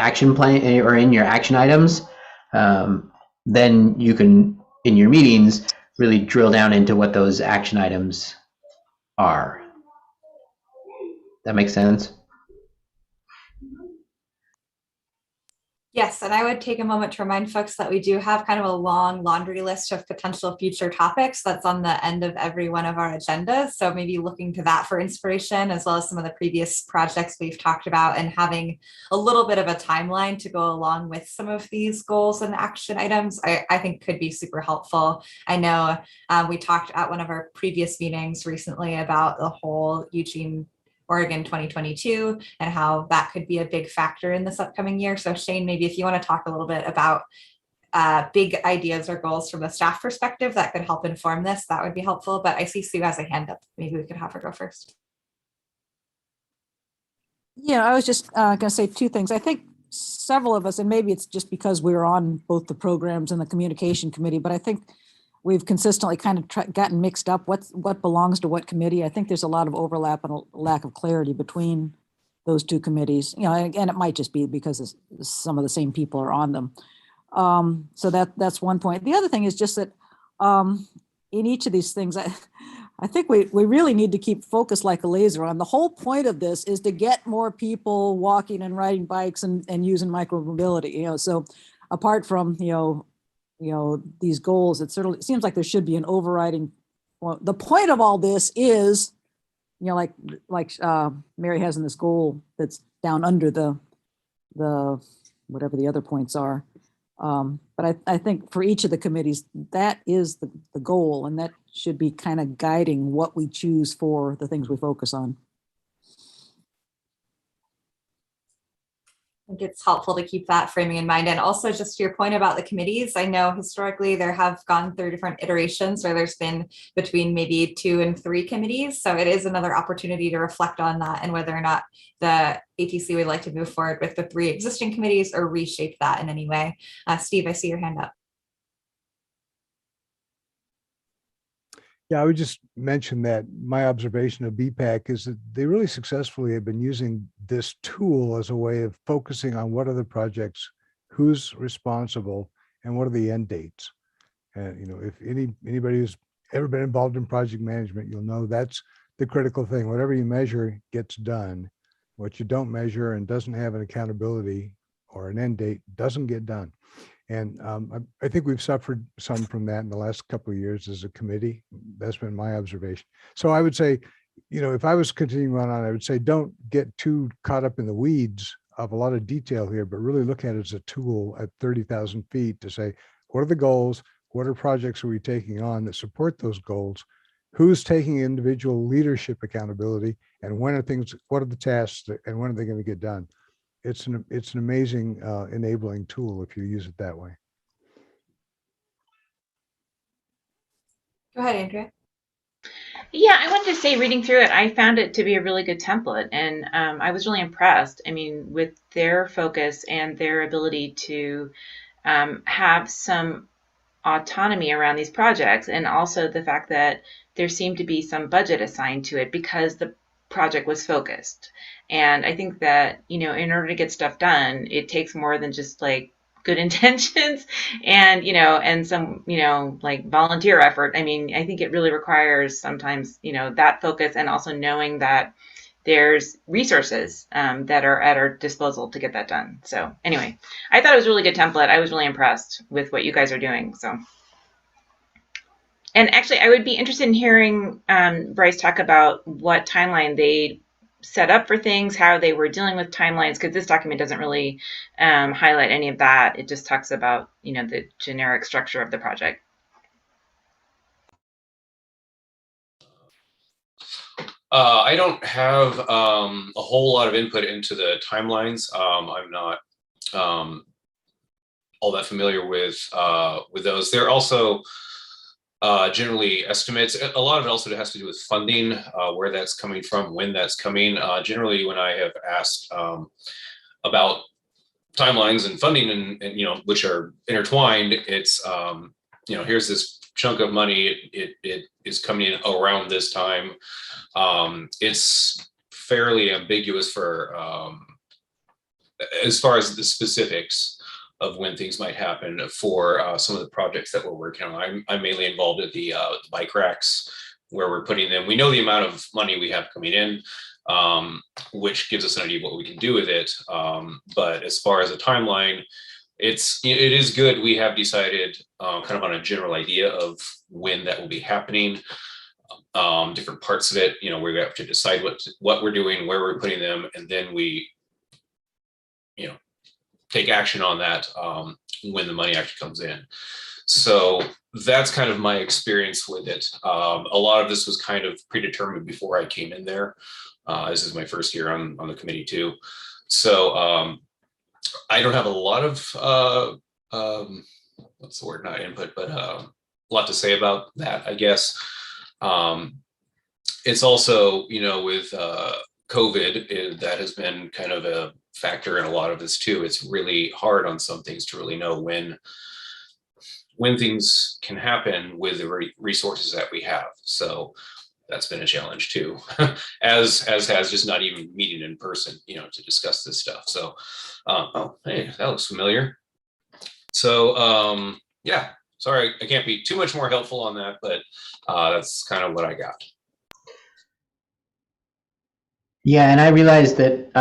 action plan or in your action items, then you can, in your meetings, really drill down into what those action items are. That makes sense? Yes, and I would take a moment to remind folks that we do have kind of a long laundry list of potential future topics that's on the end of every one of our agendas. So maybe looking to that for inspiration, as well as some of the previous projects we've talked about, and having a little bit of a timeline to go along with some of these goals and action items, I think could be super helpful. I know we talked at one of our previous meetings recently about the whole Eugene Oregon 2022 and how that could be a big factor in this upcoming year. So Shane, maybe if you want to talk a little bit about big ideas or goals from a staff perspective that could help inform this, that would be helpful. But I see Sue has a hand up. Maybe we could have her go first. Yeah, I was just going to say two things. I think several of us, and maybe it's just because we were on both the programs and the communication committee, but I think we've consistently kind of gotten mixed up what belongs to what committee. I think there's a lot of overlap and a lack of clarity between those two committees. You know, and it might just be because some of the same people are on them. So that's one point. The other thing is just that in each of these things, I think we really need to keep focused like a laser on. The whole point of this is to get more people walking and riding bikes and using micromobility. You know, so apart from these goals, it certainly seems like there should be an overriding. Well, the point of all this is, you know, like Mary has in this goal that's down under the whatever the other points are. But I think for each of the committees, that is the goal, and that should be kind of guiding what we choose for the things we focus on. I think it's helpful to keep that framing in mind. And also just to your point about the committees, I know historically there have gone through different iterations where there's been between maybe 2 and 3 committees. So it is another opportunity to reflect on that and whether or not the ATC would like to move forward with the 3 existing committees or reshape that in any way. Steve, I see your hand up. Yeah, I would just mention that my observation of BPAC is that they really successfully have been using this tool as a way of focusing on what are the projects, who's responsible, and what are the end dates. And if anybody who's ever been involved in project management, you'll know that's the critical thing. Whatever you measure gets done. What you don't measure and doesn't have an accountability or an end date doesn't get done. And I think we've suffered some from that in the last couple of years as a committee. That's been my observation. So I would say, if I was continuing on, I would say, don't get too caught up in the weeds of a lot of detail here, but really look at it as a tool at 30,000 feet to say, what are the goals? What are projects are we taking on that support those goals? Who's taking individual leadership accountability? And what are the tasks and when are they going to get done? It's an amazing enabling tool if you use it that way. Go ahead, Andrea. Yeah, I wanted to say, reading through it, I found it to be a really good template, and I was really impressed. I mean, with their focus and their ability to have some autonomy around these projects, and also the fact that there seemed to be some budget assigned to it because the project was focused. And I think that, in order to get stuff done, it takes more than just like good intentions and, and some, like volunteer effort. I mean, I think it really requires sometimes, that focus, and also knowing that there's resources that are at our disposal to get that done. So anyway, I thought it was a really good template. I was really impressed with what you guys are doing. So, and actually, I would be interested in hearing Bryce talk about what timeline they set up for things, how they were dealing with timelines, because this document doesn't really highlight any of that. It just talks about, the generic structure of the project. I don't have a whole lot of input into the timelines. I'm not all that familiar with those. They're also generally estimates. A lot of it also has to do with funding, where that's coming from, when that's coming. Generally, when I have asked about timelines and funding and which are intertwined, it's here's this chunk of money. It is coming in around this time. It's fairly ambiguous for as far as the specifics of when things might happen for some of the projects that we're working on. I'm mainly involved at the bike racks where we're putting them. We know the amount of money we have coming in, which gives us an idea of what we can do with it. But as far as a timeline, it is good. We have decided kind of on a general idea of when that will be happening. Different parts of it, we have to decide what we're doing, where we're putting them, and then we, take action on that when the money actually comes in. So that's kind of my experience with it. A lot of this was kind of predetermined before I came in there. This is my first year on the committee too. So I don't have a lot of, what's the word, not input, but a lot to say about that, I guess. It's also, with COVID, that has been kind of a factor in a lot of this too. It's really hard on some things to really know when things can happen with the resources that we have. So that's been a challenge too, as has just not even meeting in person, to discuss this stuff. So, oh, hey, that looks familiar. So, yeah, sorry, I can't be too much more helpful on that, but that's kind of what I got. Yeah, and I realized that,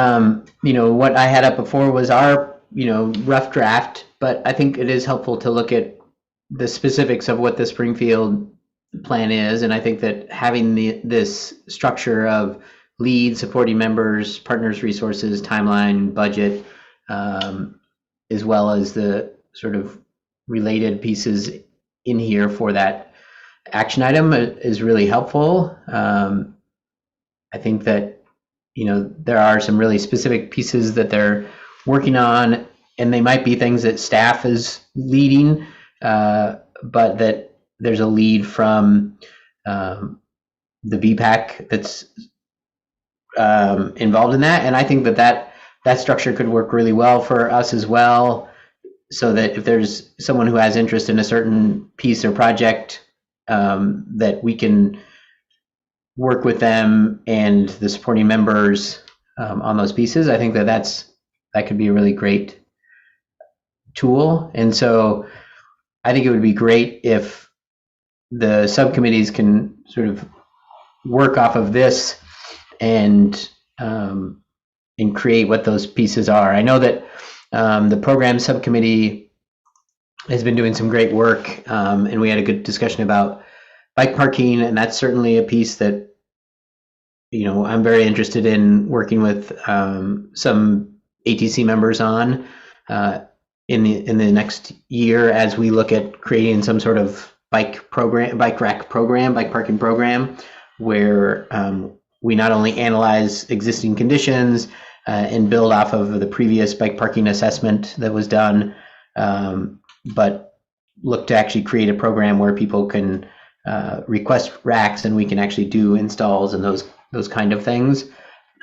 what I had up before was our, rough draft, but I think it is helpful to look at the specifics of what the Springfield plan is. And I think that having this structure of lead, supporting members, partners, resources, timeline, budget, as well as the sort of related pieces in here for that action item is really helpful. I think that there are some really specific pieces that they're working on, and they might be things that staff is leading, but that there's a lead from the BPAC that's involved in that. And I think that structure could work really well for us as well, so that if there's someone who has interest in a certain piece or project, that we can work with them and the supporting members on those pieces. I think that could be a really great tool. And so I think it would be great if the subcommittees can sort of work off of this and create what those pieces are. I know that the program subcommittee has been doing some great work, and we had a good discussion about bike parking, and that's certainly a piece that, you know, I'm very interested in working with some ATC members on in the next year as we look at creating some sort of bike rack program, bike parking program, where we not only analyze existing conditions and build off of the previous bike parking assessment that was done, but look to actually create a program where people can request racks and we can actually do installs and those kind of things.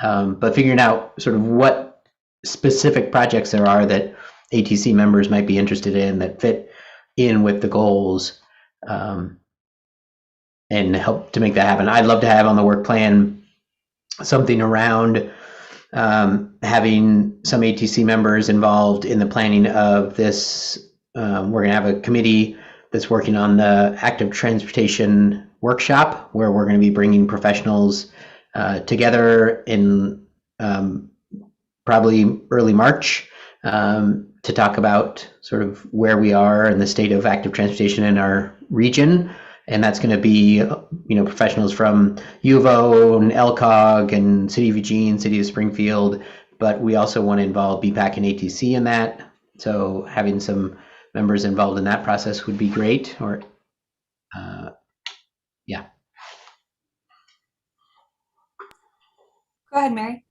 But figuring out sort of what specific projects there are that ATC members might be interested in that fit in with the goals, and help to make that happen. I'd love to have on the work plan something around having some ATC members involved in the planning of this. We're going to have a committee that's working on the active transportation workshop, where we're going to be bringing professionals together in probably early March to talk about sort of where we are in the state of active transportation in our region. And that's going to be, you know, professionals from U of O and LCOG and City of Eugene, City of Springfield, but we also want to involve BPAC and ATC in that. So having some members involved in that process would be great. Or, yeah. Go ahead, Mary.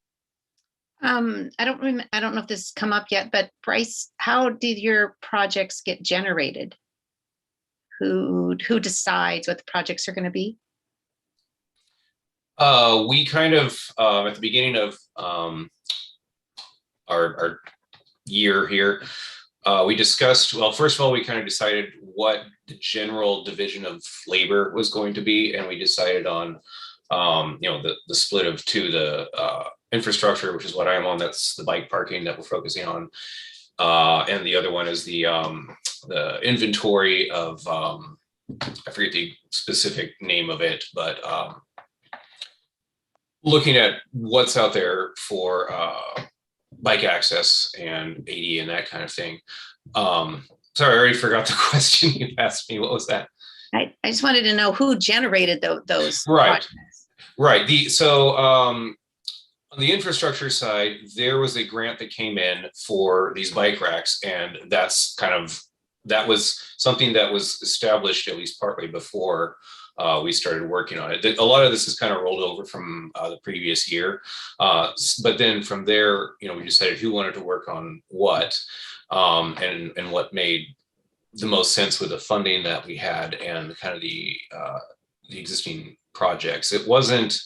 I don't know if this has come up yet, but Bryce, how did your projects get generated? Who decides what the projects are going to be? We kind of at the beginning of our year here, we discussed, well, first of all, we kind of decided what the general division of labor was going to be, and we decided on you know, the split of two, the infrastructure, which is what I'm on, that's the bike parking that we're focusing on, and the other one is the inventory of I forget the specific name of it, but looking at what's out there for bike access and AD and that kind of thing. Sorry, I already forgot the question you asked me. What was that? I just wanted to know who generated those Right. projects. Right. So on the infrastructure side, there was a grant that came in for these bike racks, and that was something that was established at least partly before we started working on it. A lot of this is kind of rolled over from the previous year, but then from there, you know, we decided who wanted to work on what, and what made the most sense with the funding that we had and kind of the existing projects. It wasn't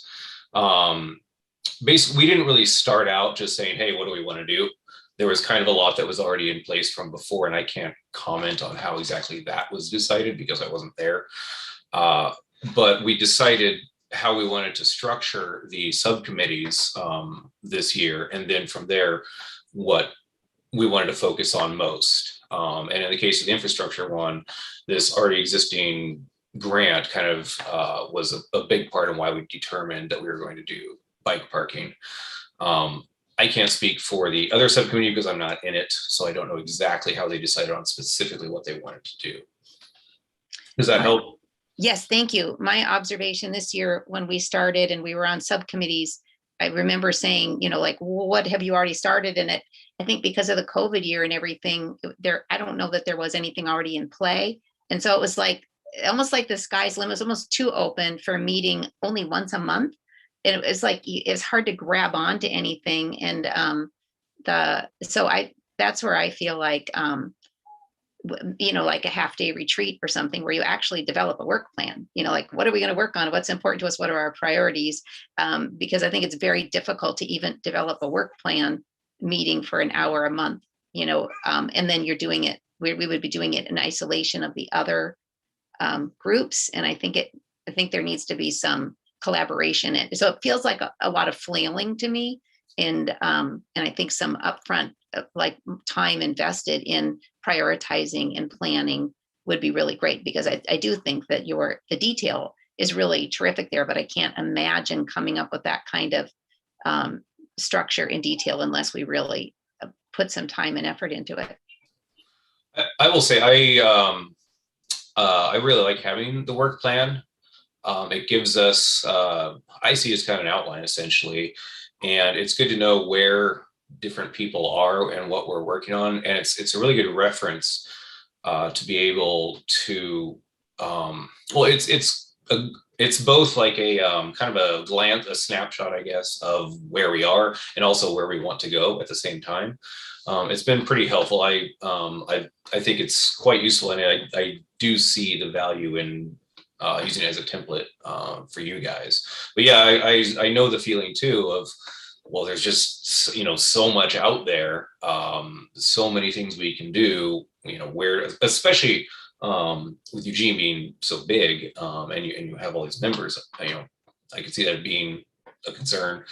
basically, we didn't really start out just saying, hey, what do we want to do? There was kind of a lot that was already in place from before, and I can't comment on how exactly that was decided because I wasn't there. But we decided how we wanted to structure the subcommittees this year, and then from there, what we wanted to focus on most. And in the case of the infrastructure one, this already existing grant kind of was a big part of why we determined that we were going to do bike parking. I can't speak for the other subcommittee because I'm not in it, so I don't know exactly how they decided on specifically what they wanted to do. Does that help? Yes, thank you. My observation this year when we started and we were on subcommittees, I remember saying, you know, like, what have you already started in it? I think because of the COVID year and everything there, I don't know that there was anything already in play. And so it was like, almost like the sky's limit was almost too open for a meeting only once a month. And it was like, it's hard to grab onto anything. And that's where I feel like, you know, like a half-day retreat or something where you actually develop a work plan, you know, like, what are we going to work on? What's important to us? What are our priorities? Because I think it's very difficult to even develop a work plan meeting for an hour a month, you know, and then you're doing it, we would be doing it in isolation of the other groups. And I think there needs to be some collaboration. And so it feels like a lot of flailing to me. And I think some upfront like time invested in prioritizing and planning would be really great, because I do think that the detail is really terrific there, but I can't imagine coming up with that kind of structure in detail unless we really put some time and effort into it. I will say I really like having the work plan. It gives us, I see it as kind of an outline essentially, and it's good to know where different people are and what we're working on. And it's a really good reference to be able to, well, it's both like a kind of a snapshot, I guess, of where we are and also where we want to go at the same time. It's been pretty helpful. I think it's quite useful, and I do see the value in using it as a template for you guys. But yeah, I know the feeling too of, well, there's just, so much out there, so many things we can do, where, especially with Eugene being so big, and you have all these members, I can see that being a concern.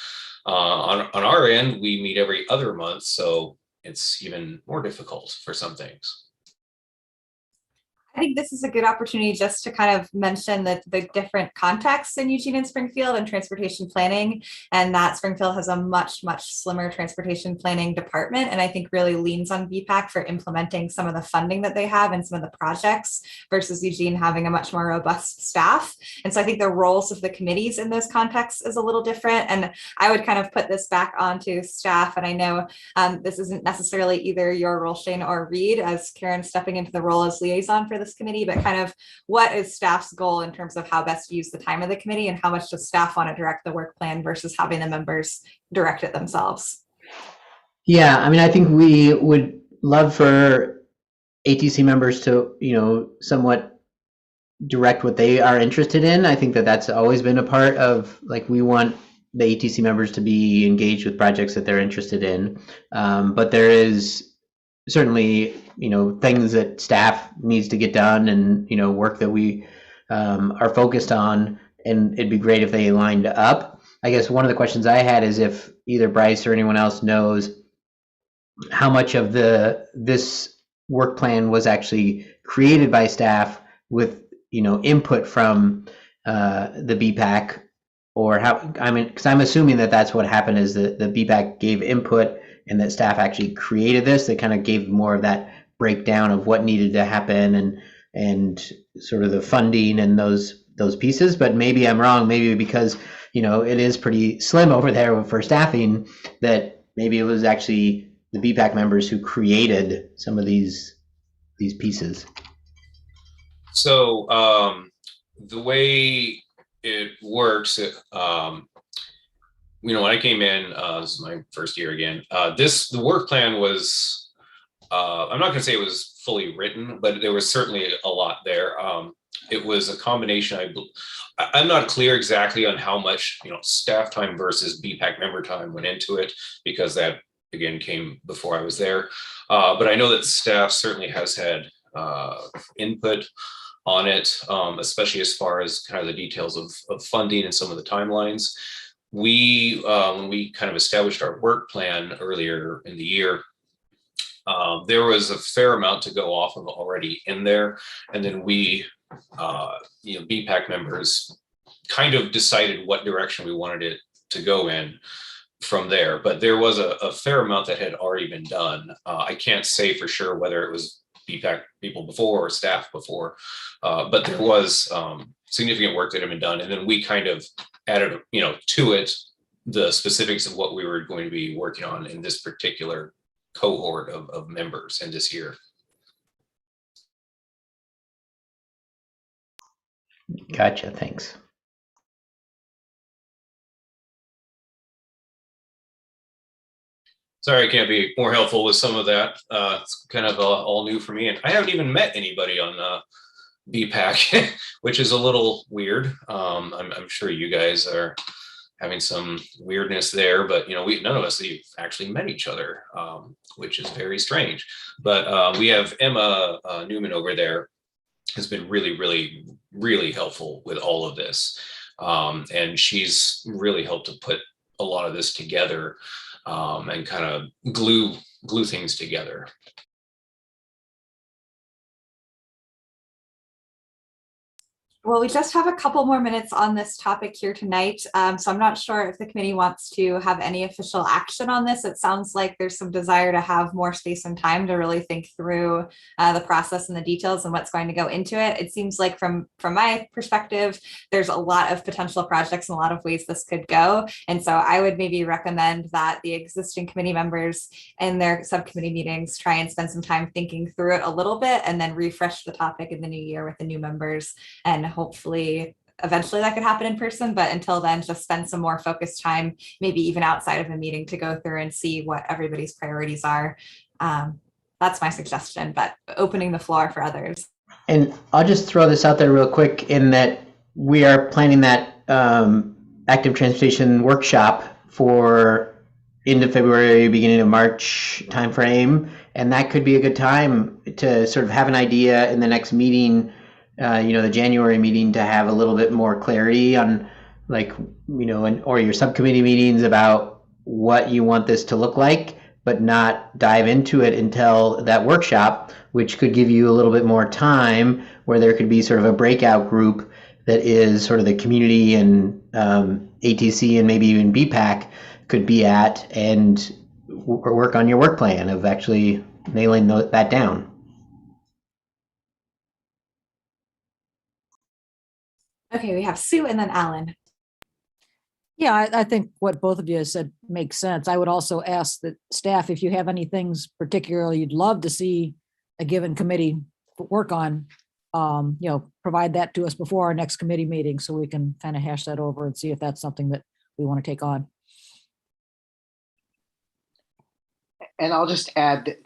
On our end, we meet every other month, so it's even more difficult for some things. I think this is a good opportunity just to kind of mention the different contexts in Eugene and Springfield and transportation planning, and that Springfield has a much, much slimmer transportation planning department, and I think really leans on BPAC for implementing some of the funding that they have and some of the projects, versus Eugene having a much more robust staff. And so I think the roles of the committees in those contexts is a little different, and I would kind of put this back onto staff. And I know this isn't necessarily either your role, Shane, or Reed, as Karen stepping into the role as liaison for this committee, but kind of what is staff's goal in terms of how best to use the time of the committee, and how much does staff want to direct the work plan versus having the members direct it themselves? Yeah, I mean, I think we would love for ATC members to, somewhat direct what they are interested in. I think that that's always been a part of, like, we want the ATC members to be engaged with projects that they're interested in. But there is certainly, things that staff needs to get done, and, work that we are focused on, and it'd be great if they lined up. I guess one of the questions I had is if either Bryce or anyone else knows how much of this work plan was actually created by staff with, input from the BPAC, or how, because I'm assuming that that's what happened, is that the BPAC gave input and that staff actually created this. They kind of gave more of that breakdown of what needed to happen and sort of the funding and those pieces. But maybe I'm wrong. Maybe because it is pretty slim over there for staffing, that maybe it was actually the BPAC members who created some of these pieces. So the way it works, when I came in, this is my first year again, the work plan was, I'm not going to say it was fully written, but there was certainly a lot there. It was a combination. I'm not clear exactly on how much, staff time versus BPAC member time went into it, because that, again, came before I was there. But I know that staff certainly has had input on it, especially as far as kind of the details of funding and some of the timelines. When we kind of established our work plan earlier in the year, there was a fair amount to go off of already in there. And then we, BPAC members kind of decided what direction we wanted it to go in from there. But there was a fair amount that had already been done. I can't say for sure whether it was BPAC people before or staff before, but there was significant work that had been done. And then we kind of added, to it, the specifics of what we were going to be working on in this particular cohort of members in this year. Gotcha, thanks. Sorry, I can't be more helpful with some of that. It's kind of all new for me, and I haven't even met anybody on BPAC, which is a little weird. I'm sure you guys are having some weirdness there, but none of us have actually met each other, which is very strange. But we have Emma Newman over there, has been really, really, really helpful with all of this. And she's really helped to put a lot of this together and kind of glue things together. Well, we just have a couple more minutes on this topic here tonight. So I'm not sure if the committee wants to have any official action on this. It sounds like there's some desire to have more space and time to really think through the process and the details and what's going to go into it. It seems like from my perspective, there's a lot of potential projects and a lot of ways this could go. And so I would maybe recommend that the existing committee members in their subcommittee meetings try and spend some time thinking through it a little bit and then refresh the topic in the new year with the new members. And hopefully eventually that could happen in person, but until then, just spend some more focused time, maybe even outside of a meeting, to go through and see what everybody's priorities are. That's my suggestion, but opening the floor for others. And I'll just throw this out there real quick, in that we are planning that active transportation workshop for end of February, beginning of March timeframe, and that could be a good time to sort of have an idea in the next meeting, the January meeting, to have a little bit more clarity on, like, or your subcommittee meetings about what you want this to look like, but not dive into it until that workshop, which could give you a little bit more time, where there could be sort of a breakout group that is sort of the community and ATC and maybe even BPAC could be at, and work on your work plan of actually nailing that down. Okay, we have Sue and then Alan. Yeah, I think what both of you said makes sense. I would also ask the staff if you have any things particularly you'd love to see a given committee work on, provide that to us before our next committee meeting so we can kind of hash that over and see if that's something that we want to take on. And I'll just add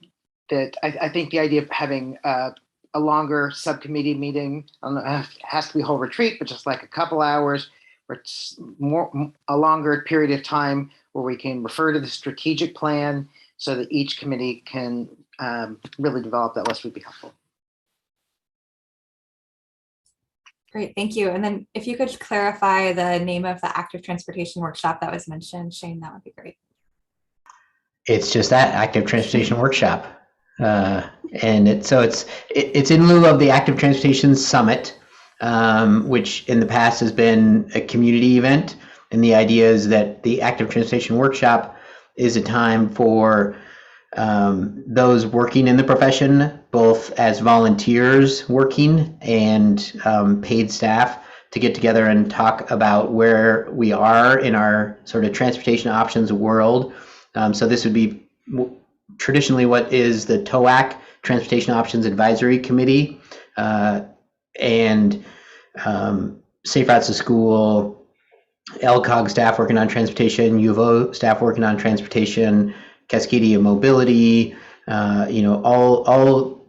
that I think the idea of having a longer subcommittee meeting, it has to be a whole retreat, but just like a couple hours, or it's a longer period of time where we can refer to the strategic plan so that each committee can really develop that list would be helpful. Great, thank you. And then if you could clarify the name of the active transportation workshop that was mentioned, Shane, that would be great. It's just that, active transportation workshop. And it's in lieu of the Active Transportation Summit, which in the past has been a community event. And the idea is that the Active Transportation Workshop is a time for those working in the profession, both as volunteers working and paid staff, to get together and talk about where we are in our sort of transportation options world. So this would be traditionally what is the TOAC, Transportation Options Advisory Committee, and Safe Routes to School, LCOG staff working on transportation, U of O staff working on transportation, Cascadia Mobility, all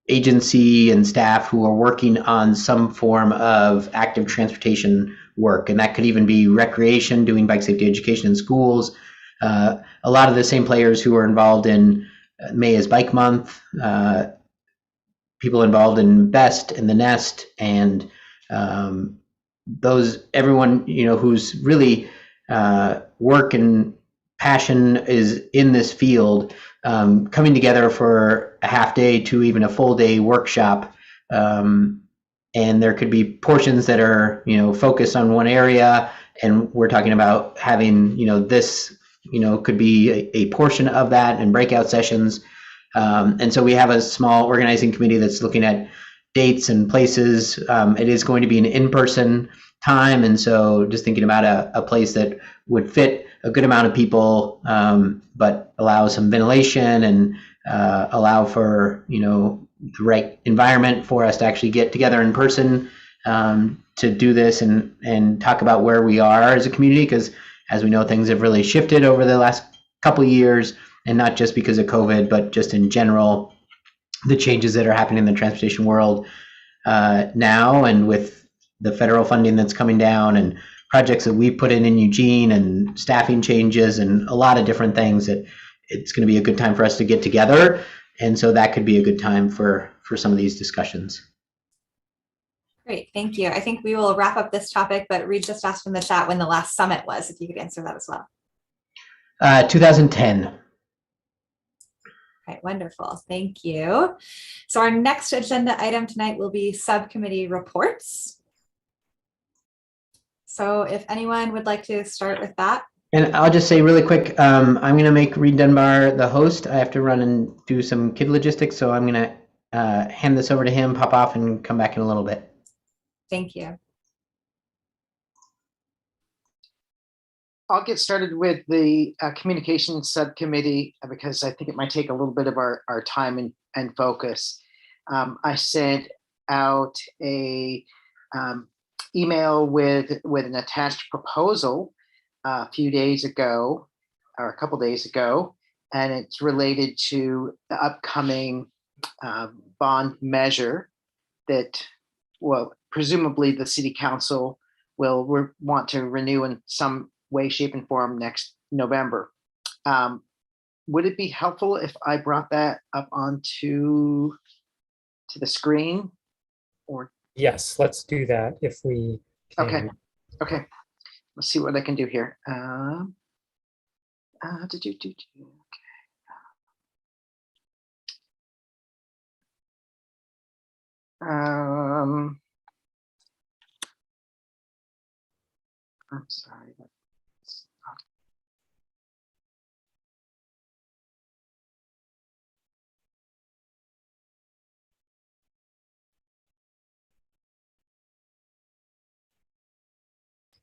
agency and staff who are working on some form of active transportation work. And that could even be recreation, doing bike safety education in schools. A lot of the same players who are involved in May is Bike Month, people involved in BEST and the Nest, and everyone who's really work and passion is in this field, coming together for a half day to even a full day workshop. And there could be portions that are focused on one area, and we're talking about having this could be a portion of that, and breakout sessions. And so we have a small organizing committee that's looking at dates and places. It is going to be an in-person time. And so just thinking about a place that would fit a good amount of people, but allow some ventilation and allow for, the right environment for us to actually get together in person to do this and talk about where we are as a community. Because as we know, things have really shifted over the last couple of years, and not just because of COVID, but just in general, the changes that are happening in the transportation world now, and with the federal funding that's coming down and projects that we put in Eugene and staffing changes and a lot of different things, that it's going to be a good time for us to get together. And so that could be a good time for some of these discussions. Great, thank you. I think we will wrap up this topic, but Reed just asked in the chat when the last summit was, if you could answer that as well. 2010. Okay, wonderful. Thank you. So our next agenda item tonight will be subcommittee reports. So if anyone would like to start with that. And I'll just say really quick, I'm going to make Reed Dunbar the host. I have to run and do some kid logistics, so I'm going to hand this over to him, pop off, and come back in a little bit. Thank you. I'll get started with the communications subcommittee because I think it might take a little bit of our time and focus. I sent out a email with an attached proposal a few days ago, or a couple days ago, and it's related to the upcoming bond measure that, well, presumably the city council will want to renew in some way, shape, and form next November. Would it be helpful if I brought that up onto the screen? Or Yes, let's do that if we can. Okay. Let's see what I can do here. I'm sorry.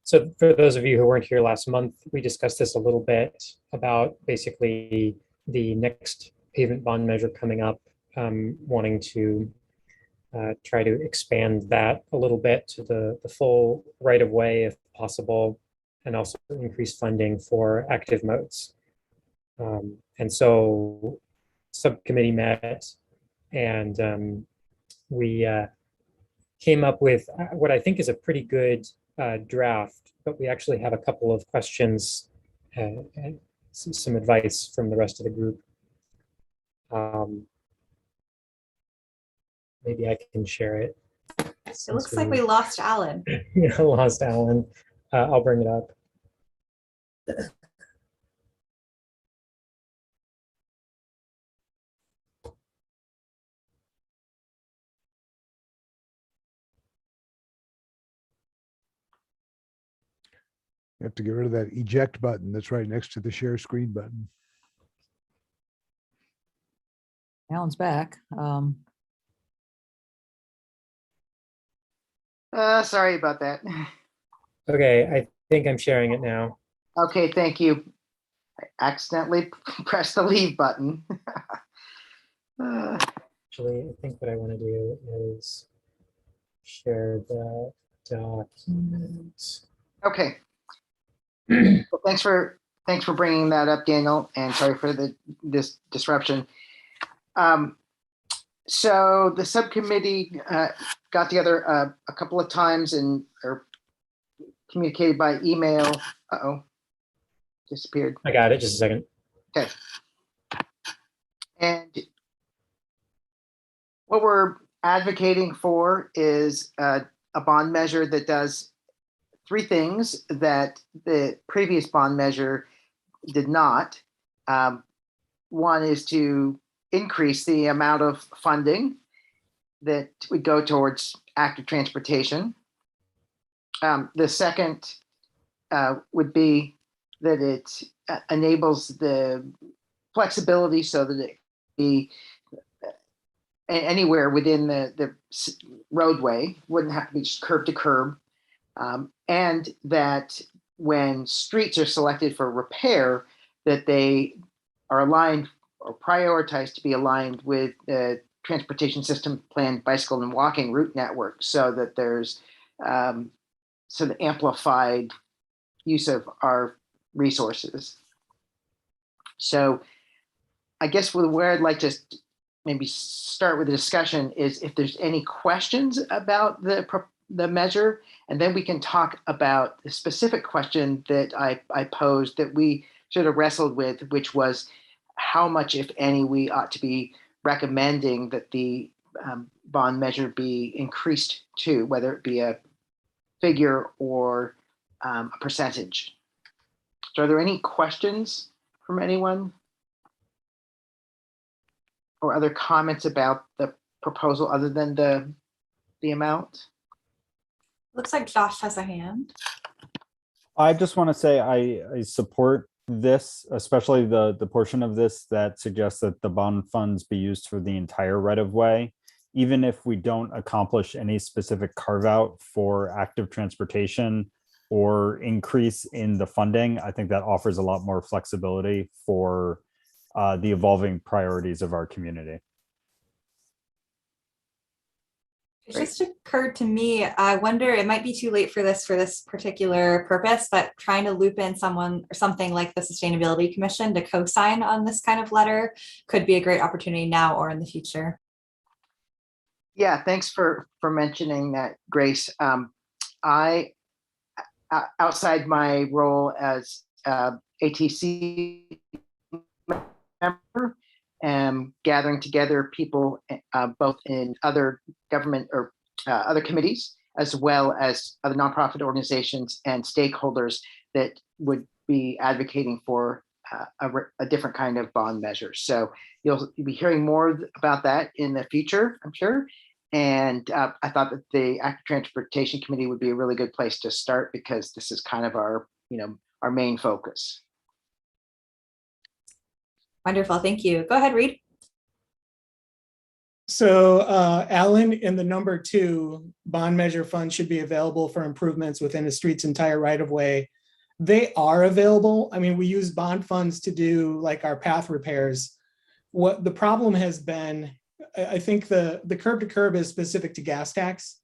So for those of you who weren't here last month, we discussed this a little bit about basically the next pavement bond measure coming up, wanting to try to expand that a little bit to the full right of way if possible, and also increase funding for active modes. And so subcommittee met and we came up with what I think is a pretty good draft, but we actually have a couple of questions and some advice from the rest of the group. Maybe I can share it. It looks like we lost Alan. Yeah, lost Alan. I'll bring it up. You have to get rid of that eject button that's right next to the share screen button. Alan's back. Sorry about that. Okay, I think I'm sharing it now. Okay, thank you. I accidentally pressed the leave button. Actually, I think what I want to do is share the document. Okay. Well, thanks for bringing that up, Daniel, and sorry for this disruption. So the subcommittee got together a couple of times or communicated by email. Uh-oh, disappeared. I got it, just a second. Okay. And what we're advocating for is a bond measure that does three things that the previous bond measure did not. One is to increase the amount of funding that would go towards active transportation. The second would be that it enables the flexibility so that it be anywhere within the roadway, wouldn't have to be just curb to curb. And that when streets are selected for repair, that they are aligned or prioritized to be aligned with the transportation system planned bicycle and walking route network, so that there's sort of amplified use of our resources. So I guess where I'd like to maybe start with the discussion is if there's any questions about the measure, and then we can talk about the specific question that I posed that we sort of wrestled with, which was how much, if any, we ought to be recommending that the bond measure be increased to, whether it be a figure or a percentage. So are there any questions from anyone? Or other comments about the proposal other than the amount? Looks like Josh has a hand. I just want to say I support this, especially the portion of this that suggests that the bond funds be used for the entire right of way, even if we don't accomplish any specific carve out for active transportation or increase in the funding. I think that offers a lot more flexibility for the evolving priorities of our community. It just occurred to me, I wonder, it might be too late for this particular purpose, but trying to loop in someone or something like the Sustainability Commission to co-sign on this kind of letter could be a great opportunity now or in the future. Yeah, thanks for mentioning that, Grace. I, outside my role as ATC member, am gathering together people both in other government or other committees, as well as other nonprofit organizations and stakeholders that would be advocating for a different kind of bond measure. So you'll be hearing more about that in the future, I'm sure. And I thought that the Active Transportation Committee would be a really good place to start, because this is kind of our, our main focus. Wonderful, thank you. Go ahead, Reed. So Alan, in the number 2, bond measure funds should be available for improvements within the street's entire right of way. They are available. I mean, we use bond funds to do like our path repairs. What the problem has been, I think the curb to curb is specific to gas tax.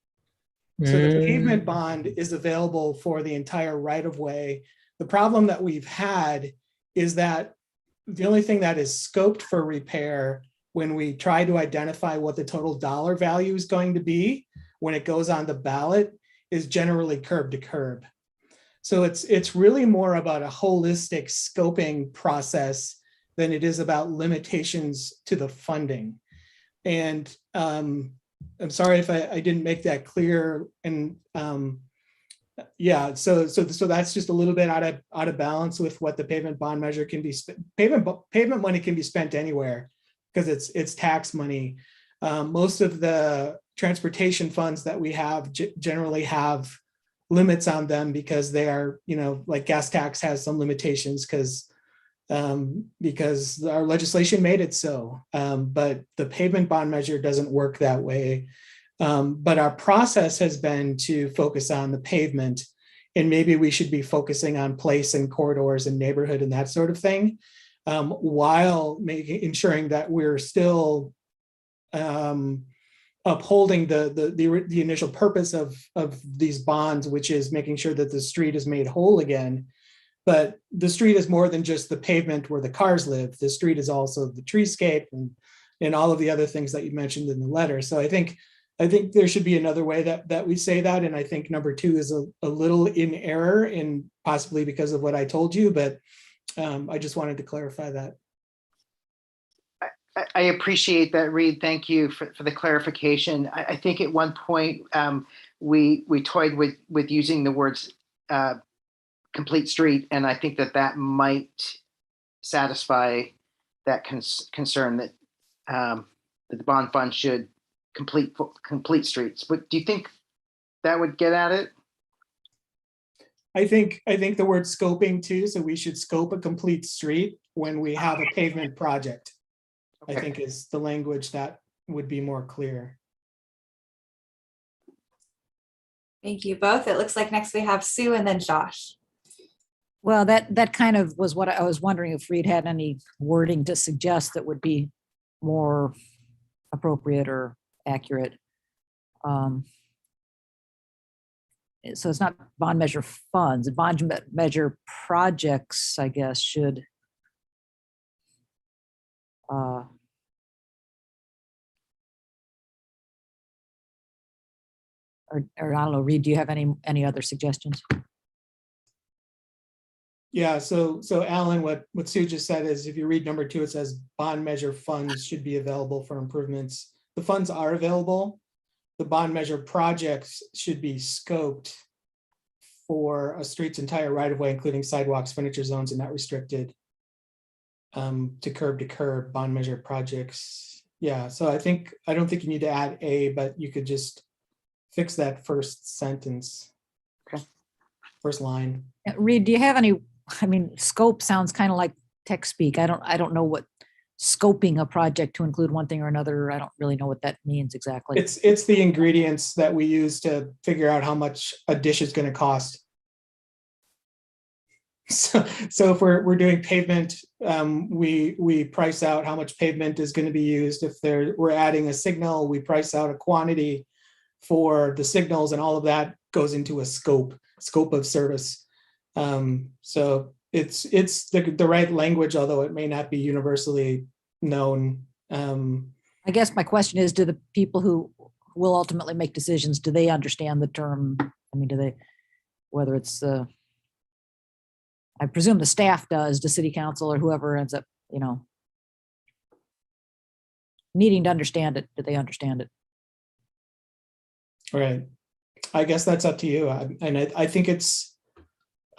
So the pavement bond is available for the entire right of way. The problem that we've had is that the only thing that is scoped for repair when we try to identify what the total dollar value is going to be when it goes on the ballot is generally curb to curb. So it's really more about a holistic scoping process than it is about limitations to the funding. And I'm sorry if I didn't make that clear. And yeah, so that's just a little bit out of balance with what the pavement bond measure can be. Pavement money can be spent anywhere because it's tax money. Most of the transportation funds that we have generally have limits on them because they are, like gas tax has some limitations because our legislation made it so. But the pavement bond measure doesn't work that way. But our process has been to focus on the pavement, and maybe we should be focusing on place and corridors and neighborhood and that sort of thing, while ensuring that we're still upholding the initial purpose of these bonds, which is making sure that the street is made whole again. But the street is more than just the pavement where the cars live. The street is also the treescape and all of the other things that you mentioned in the letter. So I think there should be another way that we say that. And I think number 2 is a little in error, and possibly because of what I told you, but I just wanted to clarify that. I appreciate that, Reed. Thank you for the clarification. I think at one point we toyed with using the words complete street, and I think that might satisfy that concern that the bond fund should complete streets. But do you think that would get at it? I think the word scoping too, so we should scope a complete street when we have a pavement project. Okay. I think is the language that would be more clear. Thank you both. It looks like next we have Sue and then Josh. Well, that kind of was what I was wondering, if Reed had any wording to suggest that would be more appropriate or accurate. So it's not bond measure funds, bond measure projects, I guess, should or I don't know, Reed, do you have any other suggestions? Yeah, so Alan, what Sue just said is, if you read number 2, it says bond measure funds should be available for improvements the funds are available. The bond measure projects should be scoped for a street's entire right of way, including sidewalks, furniture zones, and not restricted to curb bond measure projects. Yeah, so I don't think you need to add a, but you could just fix that first sentence. Okay. First line. Reed, do you have any, I mean, scope sounds kind of like tech speak. I don't know what scoping a project to include one thing or another. I don't really know what that means exactly. It's the ingredients that we use to figure out how much a dish is going to cost. So if we're doing pavement, we price out how much pavement is going to be used. If we're adding a signal, we price out a quantity for the signals, and all of that goes into a scope of service. So it's the right language, although it may not be universally known. I guess my question is, do the people who will ultimately make decisions, do they understand the term? I mean, do they, whether it's I presume the staff does, the city council or whoever ends up, needing to understand it, do they understand it? Right. I guess that's up to you. I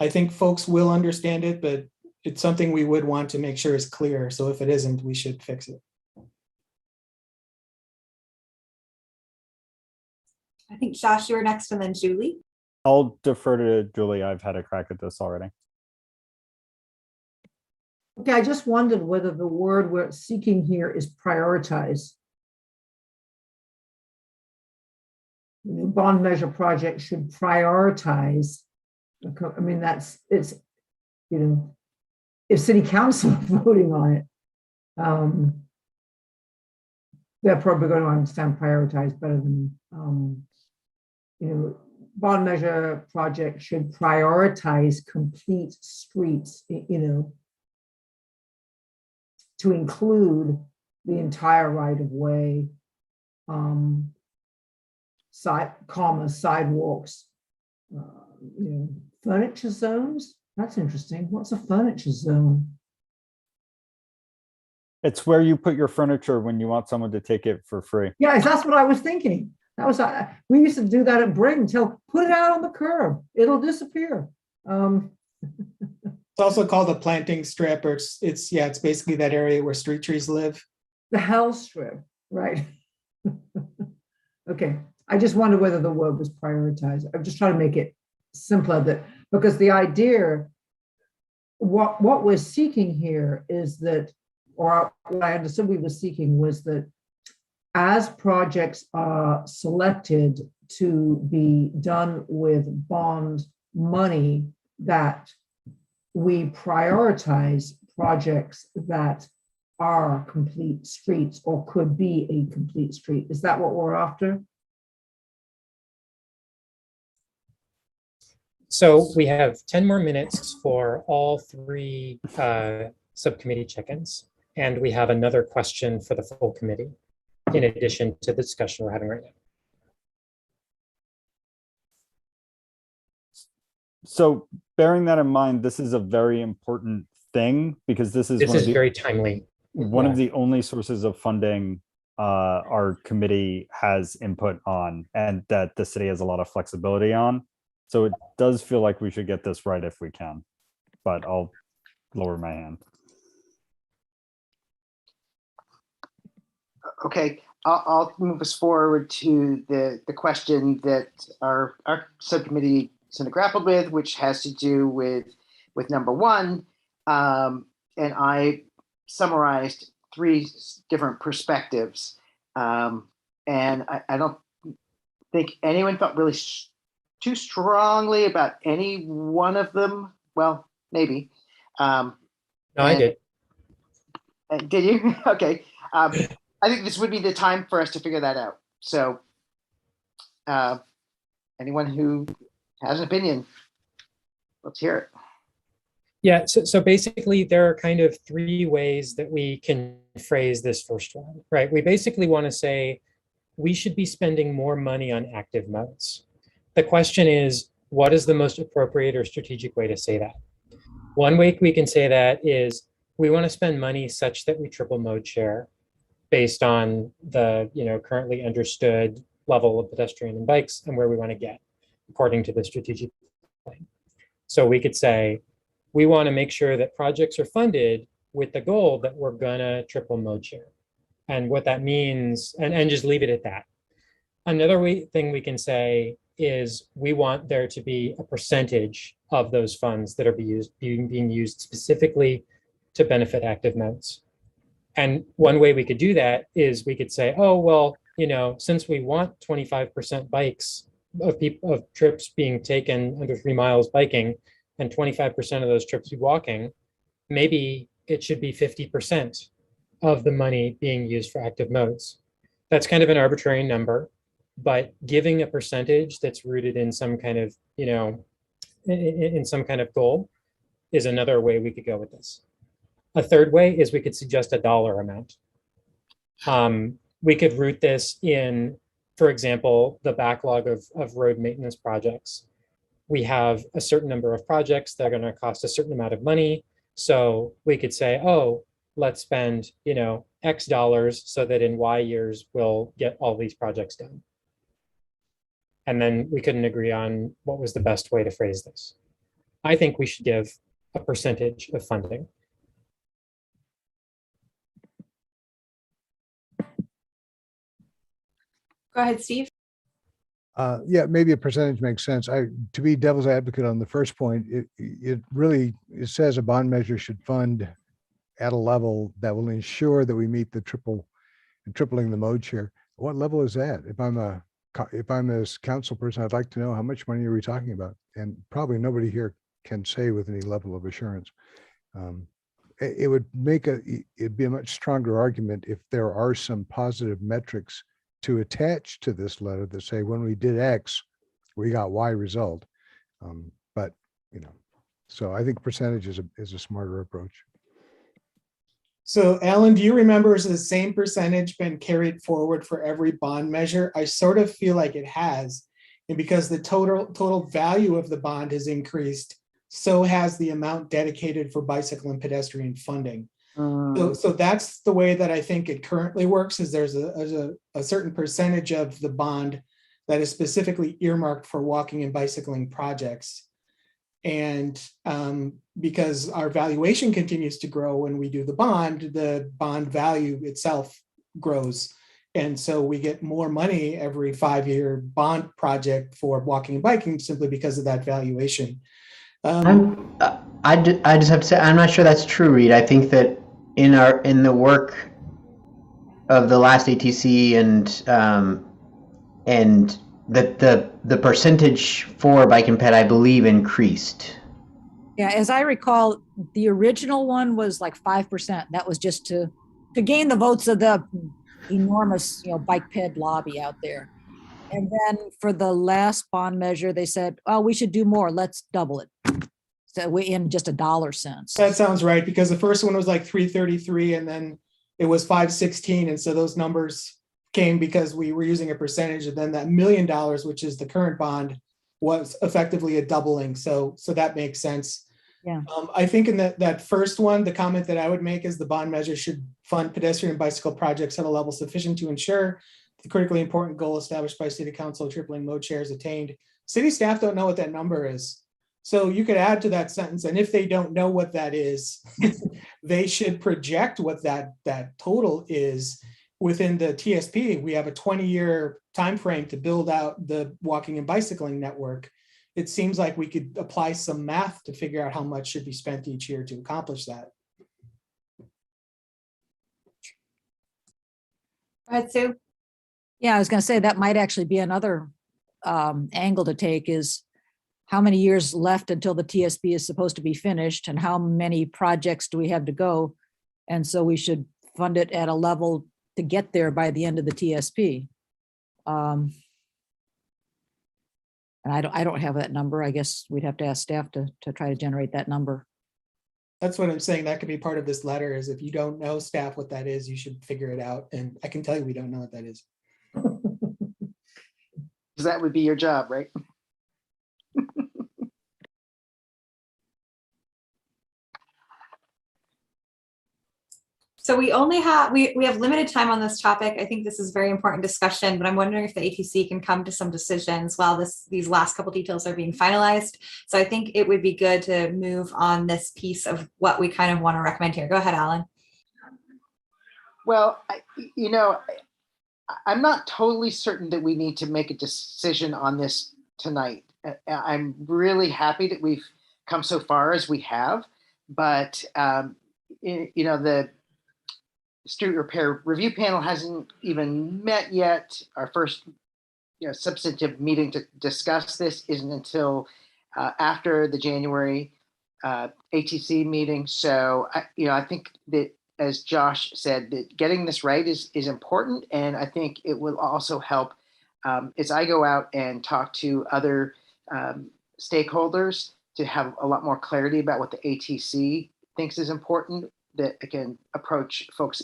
think folks will understand it, but it's something we would want to make sure is clear. So if it isn't, we should fix it. I think Josh, you were next, and then Julie. I'll defer to Julie. I've had a crack at this already. Okay, I just wondered whether the word we're seeking here is prioritize. The new bond measure project should prioritize. I mean, it's if city council are voting on it, they're probably going to understand prioritize better than, bond measure project should prioritize complete streets, to include the entire right of way, sidewalks, furniture zones. That's interesting. What's a furniture zone? It's where you put your furniture when you want someone to take it for free. Yeah, that's what I was thinking. That was we used to do that at Brigg. Put it out on the curb. It'll disappear. It's also called a planting strip, or it's basically that area where street trees live. The hell strip, right? Okay. I just wonder whether the word was prioritized. I'm just trying to make it simpler, because the idea, what we're seeking here is that, or what I understood we were seeking was that as projects are selected to be done with bond money, that we prioritize projects that are complete streets or could be a complete street. Is that what we're after? So we have 10 more minutes for all three subcommittee check-ins. And we have another question for the full committee, in addition to the discussion we're having right now. So bearing that in mind, this is a very important thing, because this is very timely. One of the only sources of funding our committee has input on, and that the city has a lot of flexibility on. So it does feel like we should get this right if we can, but I'll lower my hand. Okay, I'll move us forward to the question that our subcommittee is going to grapple with, which has to do with number one. And I summarized three different perspectives. And I don't think anyone felt really too strongly about any one of them. Well, maybe. No, I did. Did you? Okay. I think this would be the time for us to figure that out. So anyone who has an opinion, let's hear it. Yeah, so basically there are kind of three ways that we can phrase this first one, right? We basically want to say we should be spending more money on active modes. The question is, what is the most appropriate or strategic way to say that? One way we can say that is we want to spend money such that we triple mode share. based on the currently understood level of pedestrian and bikes and where we want to get according to the strategic plan. So we could say, we want to make sure that projects are funded with the goal that we're gonna triple mode share. And what that means, and just leave it at that. Another thing we can say is we want there to be a percentage of those funds that are being used specifically to benefit active modes. And one way we could do that is we could say, oh, well, since we want 25% bikes of trips being taken under 3 miles biking and 25% of those trips be walking, maybe it should be 50% of the money being used for active modes. That's kind of an arbitrary number, but giving a percentage that's rooted in some kind of, in some kind of goal is another way we could go with this. A third way is we could suggest a dollar amount. We could root this in, for example, the backlog of road maintenance projects. We have a certain number of projects that are going to cost a certain amount of money. So we could say, oh, let's spend, X dollars so that in Y years, we'll get all these projects done. And then we couldn't agree on what was the best way to phrase this. I think we should give a percentage of funding. Go ahead, Steve. Yeah, maybe a percentage makes sense. To be devil's advocate on the first point, it says a bond measure should fund at a level that will ensure that we meet the tripling the mode share. What level is that? If I'm a council person, I'd like to know how much money are we talking about? And probably nobody here can say with any level of assurance. It'd be a much stronger argument if there are some positive metrics to attach to this letter that say, when we did X, we got Y result. But, so I think percentage is a smarter approach. So Alan, do you remember, has the same percentage been carried forward for every bond measure? I sort of feel like it has. And because the total value of the bond has increased, so has the amount dedicated for bicycle and pedestrian funding. So that's the way that I think it currently works, is there's a certain percentage of the bond that is specifically earmarked for walking and bicycling projects. And because our valuation continues to grow when we do the bond value itself grows. And so we get more money every 5-year bond project for walking and biking simply because of that valuation. I just have to say, I'm not sure that's true, Reed. I think that in the work of the last ATC and the percentage for bike and ped, I believe, increased. Yeah, as I recall, the original one was like 5%. That was just to gain the votes of the enormous, bike ped lobby out there. And then for the last bond measure, they said, oh, we should do more. Let's double it. So we in just $1 That sounds right, because the first one was like 333 and then it was 516. And so those numbers came because we were using a percentage, and then that $1 million, which is the current bond, was effectively a doubling. So that makes sense. Yeah. I think in that first one, the comment that I would make is the bond measure should fund pedestrian and bicycle projects at a level sufficient to ensure the critically important goal established by City Council, tripling mode share, is attained. City staff don't know what that number is. So you could add to that sentence, and if they don't know what that is, they should project what that total is within the TSP. We have a 20-year time frame to build out the walking and bicycling network. It seems like we could apply some math to figure out how much should be spent each year to accomplish that. Go ahead, Sue. Yeah, I was going to say that might actually be another angle to take, is how many years left until the TSP is supposed to be finished, and how many projects do we have to go? And so we should fund it at a level to get there by the end of the TSP. And I don't have that number. I guess we'd have to ask staff to try to generate that number. That's what I'm saying. That could be part of this letter, is if you don't know, staff, what that is, you should figure it out. And I can tell you we don't know what that is. Because that would be your job, right? So we only have, we have limited time on this topic. I think this is very important discussion, but I'm wondering if the ATC can come to some decisions while these last couple details are being finalized. So I think it would be good to move on this piece of what we kind of want to recommend here. Go ahead, Alan. Well, I'm not totally certain that we need to make a decision on this tonight. I'm really happy that we've come so far as we have, but the street repair review panel hasn't even met yet. Our first substantive meeting to discuss this isn't until after the January ATC meeting. So I think that, as Josh said, that getting this right is important, and I think it will also help as I go out and talk to other stakeholders to have a lot more clarity about what the ATC thinks is important, that I can approach folks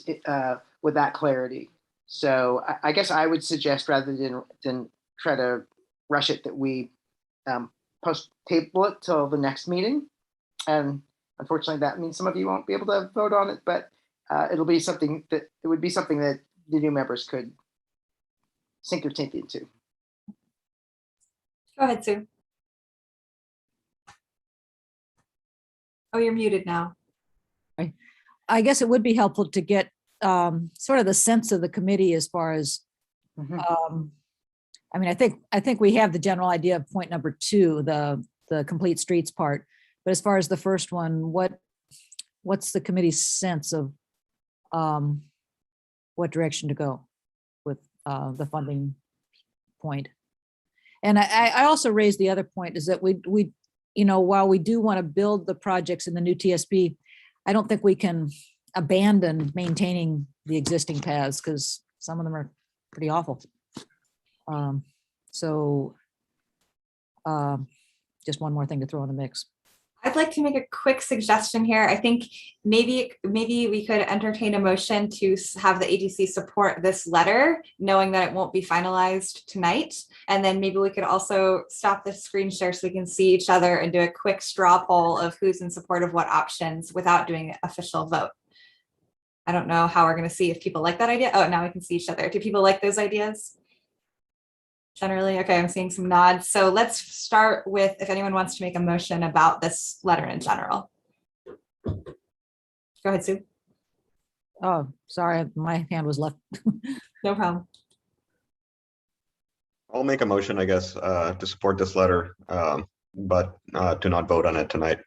with that clarity. So I guess I would suggest, rather than try to rush it, that we table it till the next meeting. And unfortunately, that means some of you won't be able to vote on it, but it would be something that the new members could sink their teeth into. Go ahead, Sue. Oh, you're muted now. I guess it would be helpful to get sort of the sense of the committee as far as, I mean, I think we have the general idea of point number 2, the complete streets part. But as far as the first one, what's the committee's sense of what direction to go with the funding point? And I also raised the other point is that we while we do want to build the projects in the new TSP, I don't think we can abandon maintaining the existing paths because some of them are pretty awful. Just one more thing to throw in the mix. I'd like to make a quick suggestion here. I think maybe we could entertain a motion to have the ATC support this letter, knowing that it won't be finalized tonight. And then maybe we could also stop the screen share so we can see each other and do a quick straw poll of who's in support of what options without doing an official vote. I don't know how we're going to see if people like that idea. Oh, now we can see each other. Do people like those ideas? Generally, okay, I'm seeing some nods. So let's start with if anyone wants to make a motion about this letter in general. Go ahead, Sue. Oh, sorry, my hand was left. No problem. I'll make a motion, I guess, to support this letter, but to not vote on it tonight.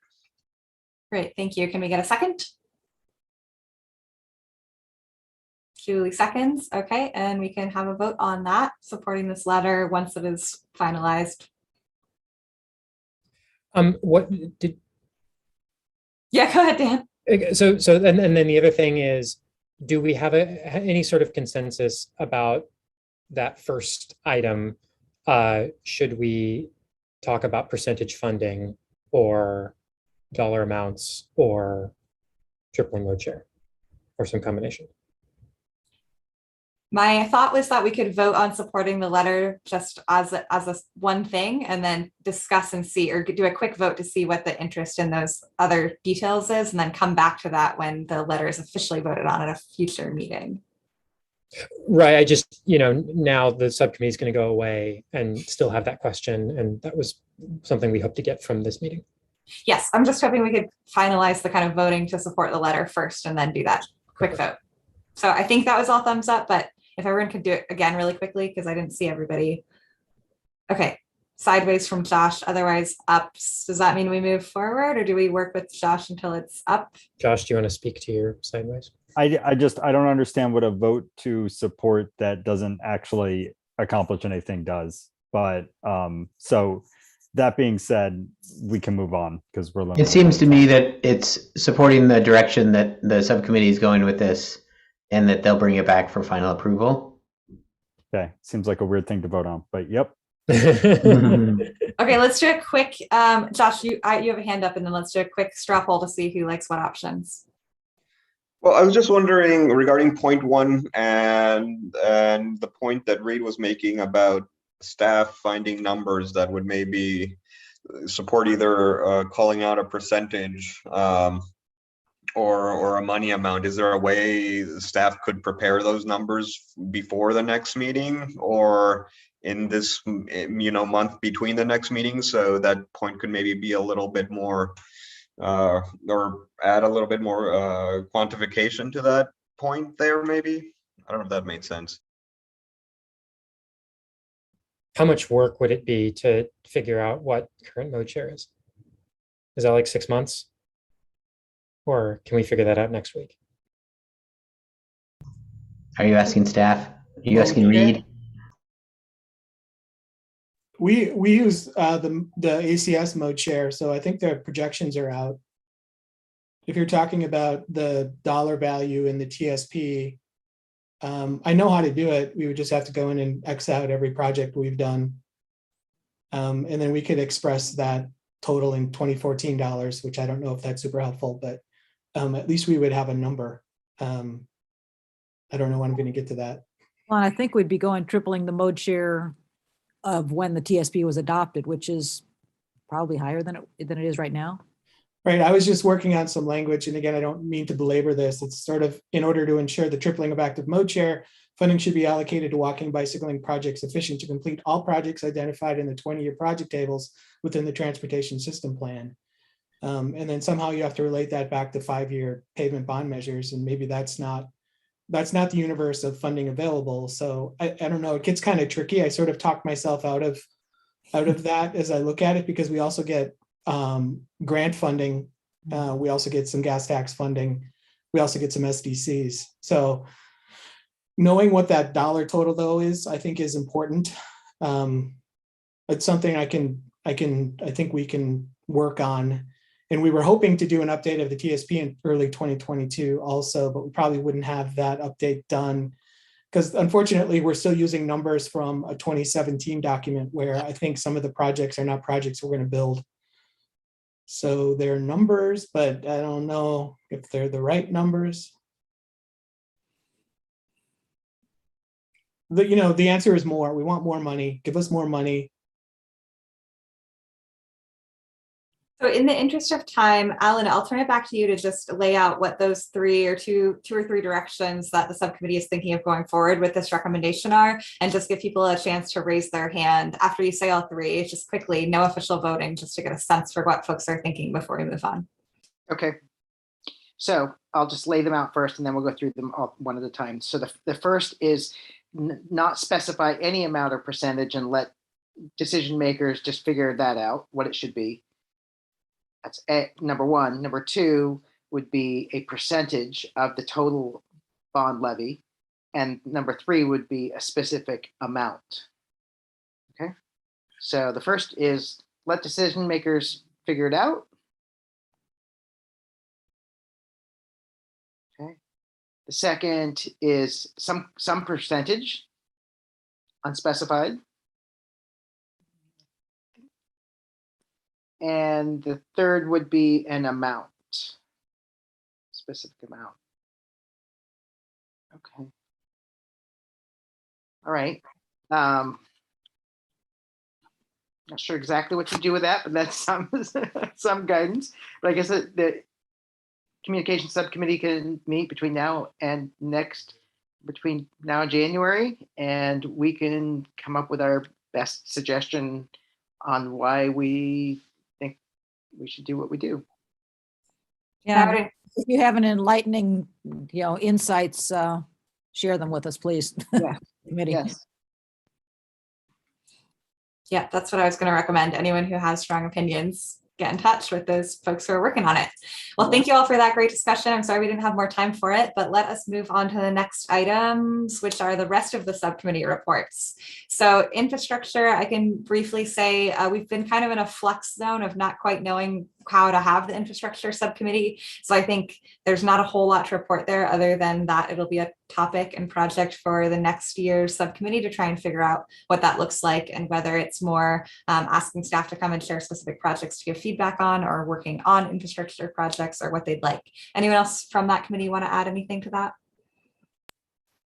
Great, thank you. Can we get a second? Julie seconds. Okay, and we can have a vote on that, supporting this letter once it is finalized. What did? Yeah, go ahead, Dan. So and then the other thing is, do we have any sort of consensus about that first item? Should we talk about percentage funding or dollar amounts or tripling load share or some combination? My thought was that we could vote on supporting the letter just as a one thing and then discuss and see, or do a quick vote to see what the interest in those other details is, and then come back to that when the letter is officially voted on at a future meeting. Right. I just, now the subcommittee is going to go away and still have that question. And that was something we hope to get from this meeting. Yes, I'm just hoping we could finalize the kind of voting to support the letter first and then do that quick vote. So I think that was all thumbs up, but if everyone could do it again really quickly, because I didn't see everybody. Okay, sideways from Josh, otherwise ups. Does that mean we move forward or do we work with Josh until it's up? Josh, do you want to speak to your sideways? I don't understand what a vote to support that doesn't actually accomplish anything does. But so that being said, we can move on because we're limited. It seems to me that it's supporting the direction that the subcommittee is going with this, and that they'll bring it back for final approval. Okay, seems like a weird thing to vote on, but yep. Okay, let's do a quick, Josh, you have a hand up, and then let's do a quick straw poll to see who likes what options. Well, I was just wondering regarding point 1 and the point that Reid was making about staff finding numbers that would maybe support either calling out a percentage or a money amount, is there a way the staff could prepare those numbers before the next meeting or in this, month between the next meeting? So that point could maybe be a little bit more, or add a little bit more quantification to that point there, maybe? I don't know if that made sense. How much work would it be to figure out what current mode share is? Is that like 6 months? Or can we figure that out next week? Are you asking staff? Are you asking Reed? We use the ACS mode share, so I think the projections are out. If you're talking about the dollar value in the TSP, I know how to do it. We would just have to go in and X out every project we've done. And then we could express that total in 2014 dollars, which I don't know if that's super helpful, but at least we would have a number. I don't know when I'm going to get to that. Well, I think we'd be tripling the mode share of when the TSP was adopted, which is probably higher than it is right now. Right. I was just working on some language. And again, I don't mean to belabor this. It's sort of in order to ensure the tripling of active mode share, funding should be allocated to walking, bicycling projects sufficient to complete all projects identified in the 20-year project tables within the transportation system plan. And then somehow you have to relate that back to 5-year pavement bond measures. And maybe that's not the universe of funding available. So I don't know, it gets kind of tricky. I sort of talked myself out of that as I look at it, because we also get grant funding. We also get some gas tax funding. We also get some SDCs. So knowing what that dollar total though is, I think is important. It's something I think we can work on. And we were hoping to do an update of the TSP in early 2022 also, but we probably wouldn't have that update done because unfortunately we're still using numbers from a 2017 document where I think some of the projects are not projects we're going to build. So they're numbers, but I don't know if they're the right numbers. The answer is more. We want more money. Give us more money. So in the interest of time, Alan, I'll turn it back to you to just lay out what those two or three directions that the subcommittee is thinking of going forward with this recommendation are, and just give people a chance to raise their hand after you say all three. Just quickly, no official voting, just to get a sense for what folks are thinking before we move on. Okay. So I'll just lay them out first and then we'll go through them all one at a time. So the first is not specify any amount or percentage and let decision makers just figure that out, what it should be. That's number one. Number two would be a percentage of the total bond levy. And number three would be a specific amount. Okay. So the first is let decision makers figure it out. Okay. The second is some percentage, unspecified. And the third would be an amount, specific amount. Okay. All right. Not sure exactly what you do with that, but that's some guidance. But I guess the communication subcommittee can meet between now and January, and we can come up with our best suggestion on why we think we should do what we do. Yeah, if you have an enlightening, insights, share them with us, please. Yeah. Committee. Yes. Yeah, that's what I was going to recommend. Anyone who has strong opinions, get in touch with those folks who are working on it. Well, thank you all for that great discussion. I'm sorry we didn't have more time for it, but let us move on to the next items, which are the rest of the subcommittee reports. So infrastructure, I can briefly say we've been kind of in a flux zone of not quite knowing how to have the infrastructure subcommittee. So I think there's not a whole lot to report there other than that it'll be a topic and project for the next year's subcommittee to try and figure out what that looks like and whether it's more asking staff to come and share specific projects to give feedback on or working on infrastructure projects or what they'd like. Anyone else from that committee want to add anything to that?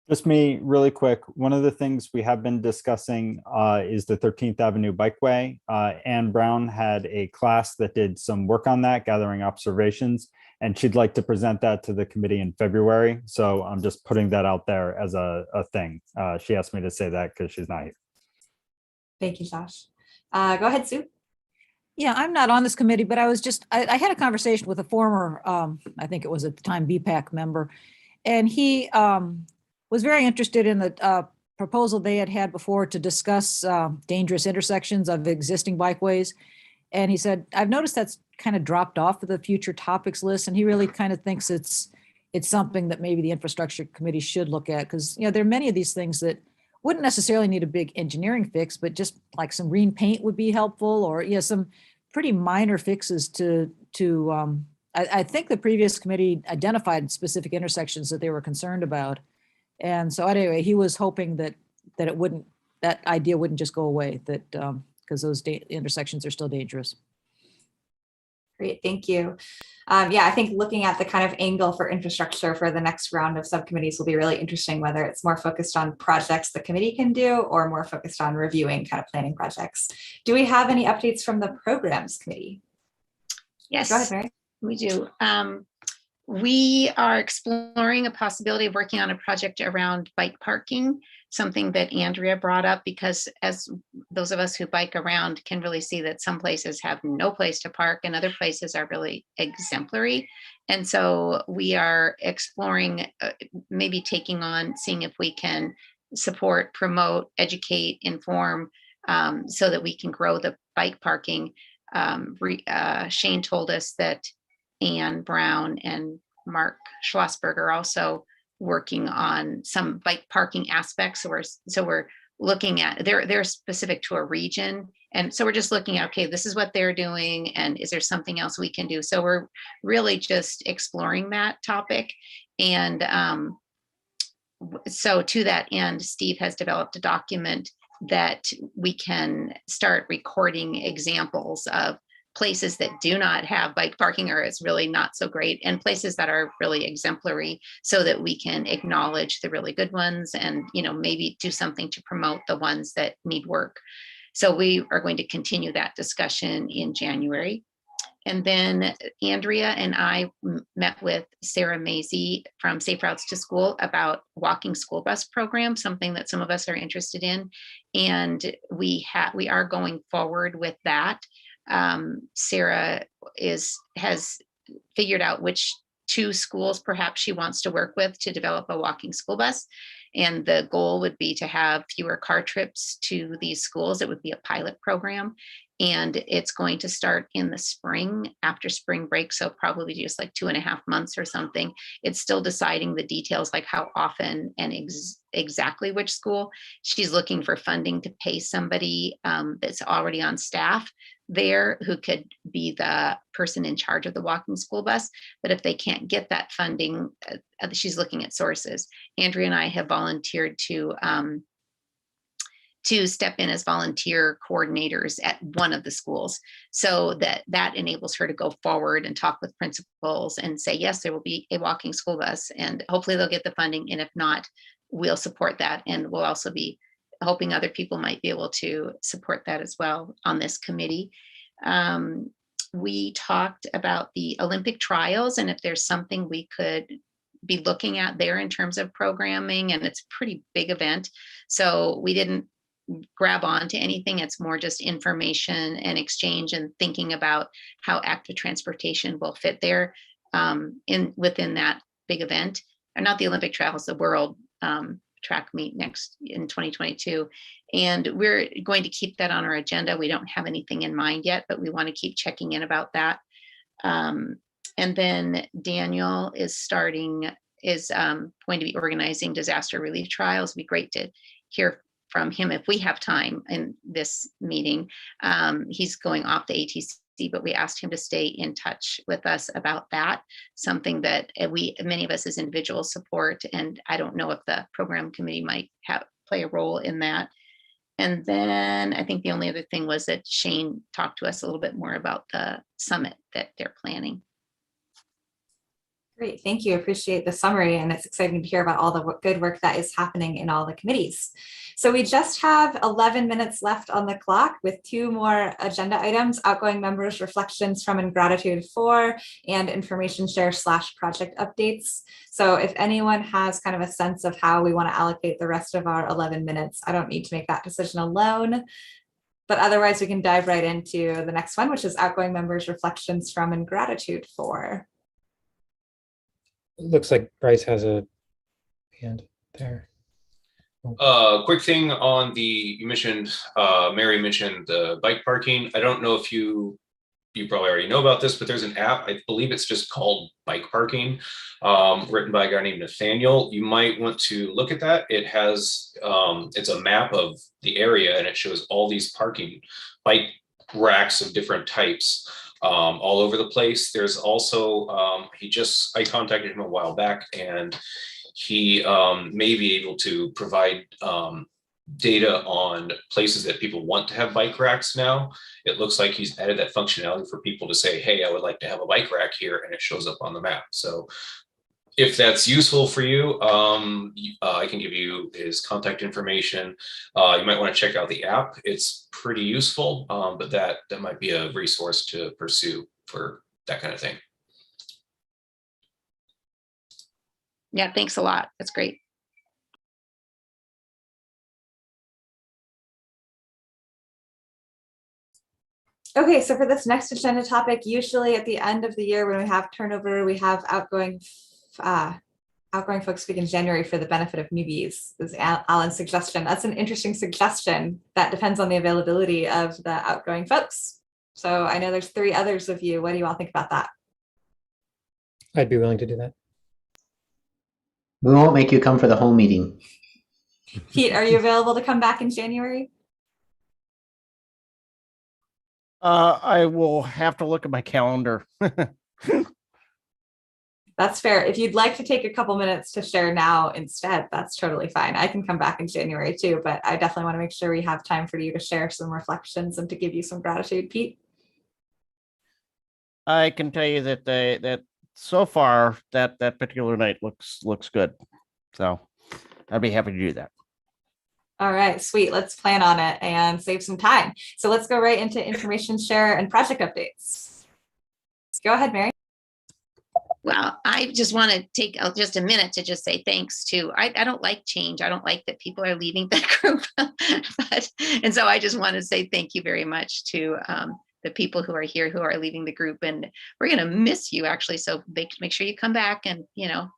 Just me really quick. One of the things we have been discussing is the 13th Avenue Bikeway. Anne Brown had a class that did some work on that, gathering observations, and she'd like to present that to the committee in February. So I'm just putting that out there as a thing. She asked me to say that because she's not here. Thank you, Josh. Go ahead, Sue. Yeah, I'm not on this committee, but I had a conversation with a former, I think it was at the time BPAC member, and he was very interested in the proposal they had before to discuss dangerous intersections of existing bikeways. And he said, I've noticed that's kind of dropped off of the future topics list. And he really kind of thinks it's something that maybe the infrastructure committee should look at, because, you know, there are many of these things that wouldn't necessarily need a big engineering fix, but just like some green paint would be helpful, or some pretty minor fixes to I think the previous committee identified specific intersections that they were concerned about. And so anyway, he was hoping that that idea wouldn't just go away, that because those intersections are still dangerous. Great, thank you. Yeah, I think looking at the kind of angle for infrastructure for the next round of subcommittees will be really interesting, whether it's more focused on projects the committee can do or more focused on reviewing kind of planning projects. Do we have any updates from the programs committee? Yes, go ahead, Mary. We do. We are exploring a possibility of working on a project around bike parking, something that Andrea brought up, because as those of us who bike around can really see that some places have no place to park and other places are really exemplary. And so we are exploring maybe taking on, seeing if we can support, promote, educate, inform, so that we can grow the bike parking. Shane told us that Anne Brown and Mark Schlossberg are also working on some bike parking aspects. So we're looking at, they're specific to a region. And so we're just looking at, okay, this is what they're doing, and is there something else we can do? So we're really just exploring that topic. And so to that end, Steve has developed a document that we can start recording examples of places that do not have bike parking, or it's really not so great, and places that are really exemplary, so that we can acknowledge the really good ones and, you know, maybe do something to promote the ones that need work. So we are going to continue that discussion in January. And then Andrea and I met with Sarah Mazie from Safe Routes to School about walking school bus program, something that some of us are interested in. And we are going forward with that. Sarah has figured out which 2 schools perhaps she wants to work with to develop a walking school bus. And the goal would be to have fewer car trips to these schools. It would be a pilot program. And it's going to start in the spring, after spring break. So probably just like 2.5 months or something. It's still deciding the details, like how often and exactly which school. She's looking for funding to pay somebody that's already on staff there who could be the person in charge of the walking school bus. But if they can't get that funding, she's looking at sources. Andrea and I have volunteered to step in as volunteer coordinators at one of the schools, so that enables her to go forward and talk with principals and say, yes, there will be a walking school bus, and hopefully they'll get the funding. And if not, we'll support that. And we'll also be hoping other people might be able to support that as well on this committee. We talked about the Olympic trials and if there's something we could be looking at there in terms of programming, and it's a pretty big event. So we didn't grab on to anything. It's more just information and exchange and thinking about how active transportation will fit there within that big event. Or not the Olympic trials, the World track meet next in 2022. And we're going to keep that on our agenda. We don't have anything in mind yet, but we want to keep checking in about that. And then Daniel is going to be organizing disaster relief trials. It'd be great to hear from him if we have time in this meeting. He's going off the ATC, but we asked him to stay in touch with us about that, something that many of us as individuals support, and I don't know if the program committee might play a role in that. And then I think the only other thing was that Shane talked to us a little bit more about the summit that they're planning. Great, thank you. Appreciate the summary, and it's exciting to hear about all the good work that is happening in all the committees. So we just have 11 minutes left on the clock with 2 more agenda items: outgoing members' reflections from and gratitude for, and information share / project updates. So if anyone has kind of a sense of how we want to allocate the rest of our 11 minutes, I don't need to make that decision alone. But otherwise, we can dive right into the next one, which is outgoing members' reflections from and gratitude for. It looks like Bryce has a hand there. Quick thing on you mentioned, Mary mentioned the bike parking. I don't know if you probably already know about this, but there's an app, I believe it's just called Bike Parking, written by a guy named Nathaniel. You might want to look at that. It has, it's a map of the area, and it shows all these bike racks of different types all over the place. There's also, I contacted him a while back, and he may be able to provide data on places that people want to have bike racks now. It looks like he's added that functionality for people to say, hey, I would like to have a bike rack here, and it shows up on the map. So if that's useful for you, I can give you his contact information. You might want to check out the app. It's pretty useful, but that might be a resource to pursue for that kind of thing. Yeah, thanks a lot. That's great. Okay, so for this next agenda topic, usually at the end of the year when we have turnover, we have outgoing folks speak in January for the benefit of newbies, is Alan's suggestion. That's an interesting suggestion. That depends on the availability of the outgoing folks. So I know there's 3 others of you. What do you all think about that? I'd be willing to do that. We won't make you come for the whole meeting. Pete, are you available to come back in January? I will have to look at my calendar. That's fair. If you'd like to take a couple minutes to share now instead, that's totally fine. I can come back in January too, but I definitely want to make sure we have time for you to share some reflections and to give you some gratitude, Pete. I can tell you that that so far that particular night looks good. So I'd be happy to do that. All right, sweet. Let's plan on it and save some time. So let's go right into information share and project updates. Go ahead, Mary. Well, I just want to take just a minute to just say thanks to, I don't like change. I don't like that people are leaving the group. And so I just want to say thank you very much to the people who are here who are leaving the group. And we're going to miss you actually. So make sure you come back and,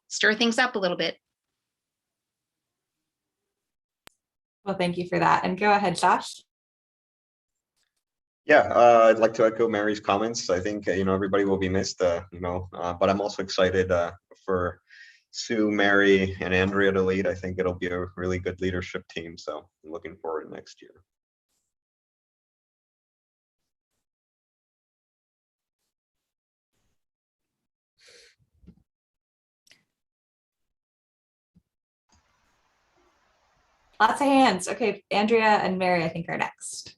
stir things up a little bit. Well, thank you for that. And go ahead, Josh. Yeah, I'd like to echo Mary's comments. I think, everybody will be missed, but I'm also excited for Sue, Mary, and Andrea to lead. I think it'll be a really good leadership team. So I'm looking forward to next year. Lots of hands. Okay, Andrea and Mary, I think, are next.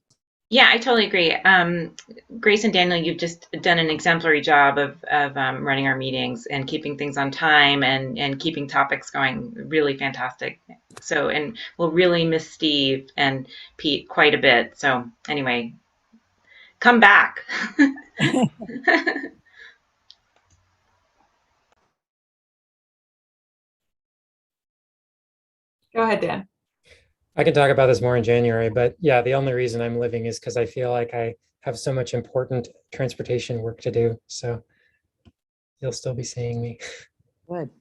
Yeah, I totally agree. Grace and Daniel, you've just done an exemplary job of running our meetings and keeping things on time and keeping topics going. Really fantastic. So, and we'll really miss Steve and Pete quite a bit. So anyway, come back. Go ahead, Dan. I can talk about this more in January, but yeah, the only reason I'm living is because I feel like I have so much important transportation work to do. So you'll still be seeing me. Good.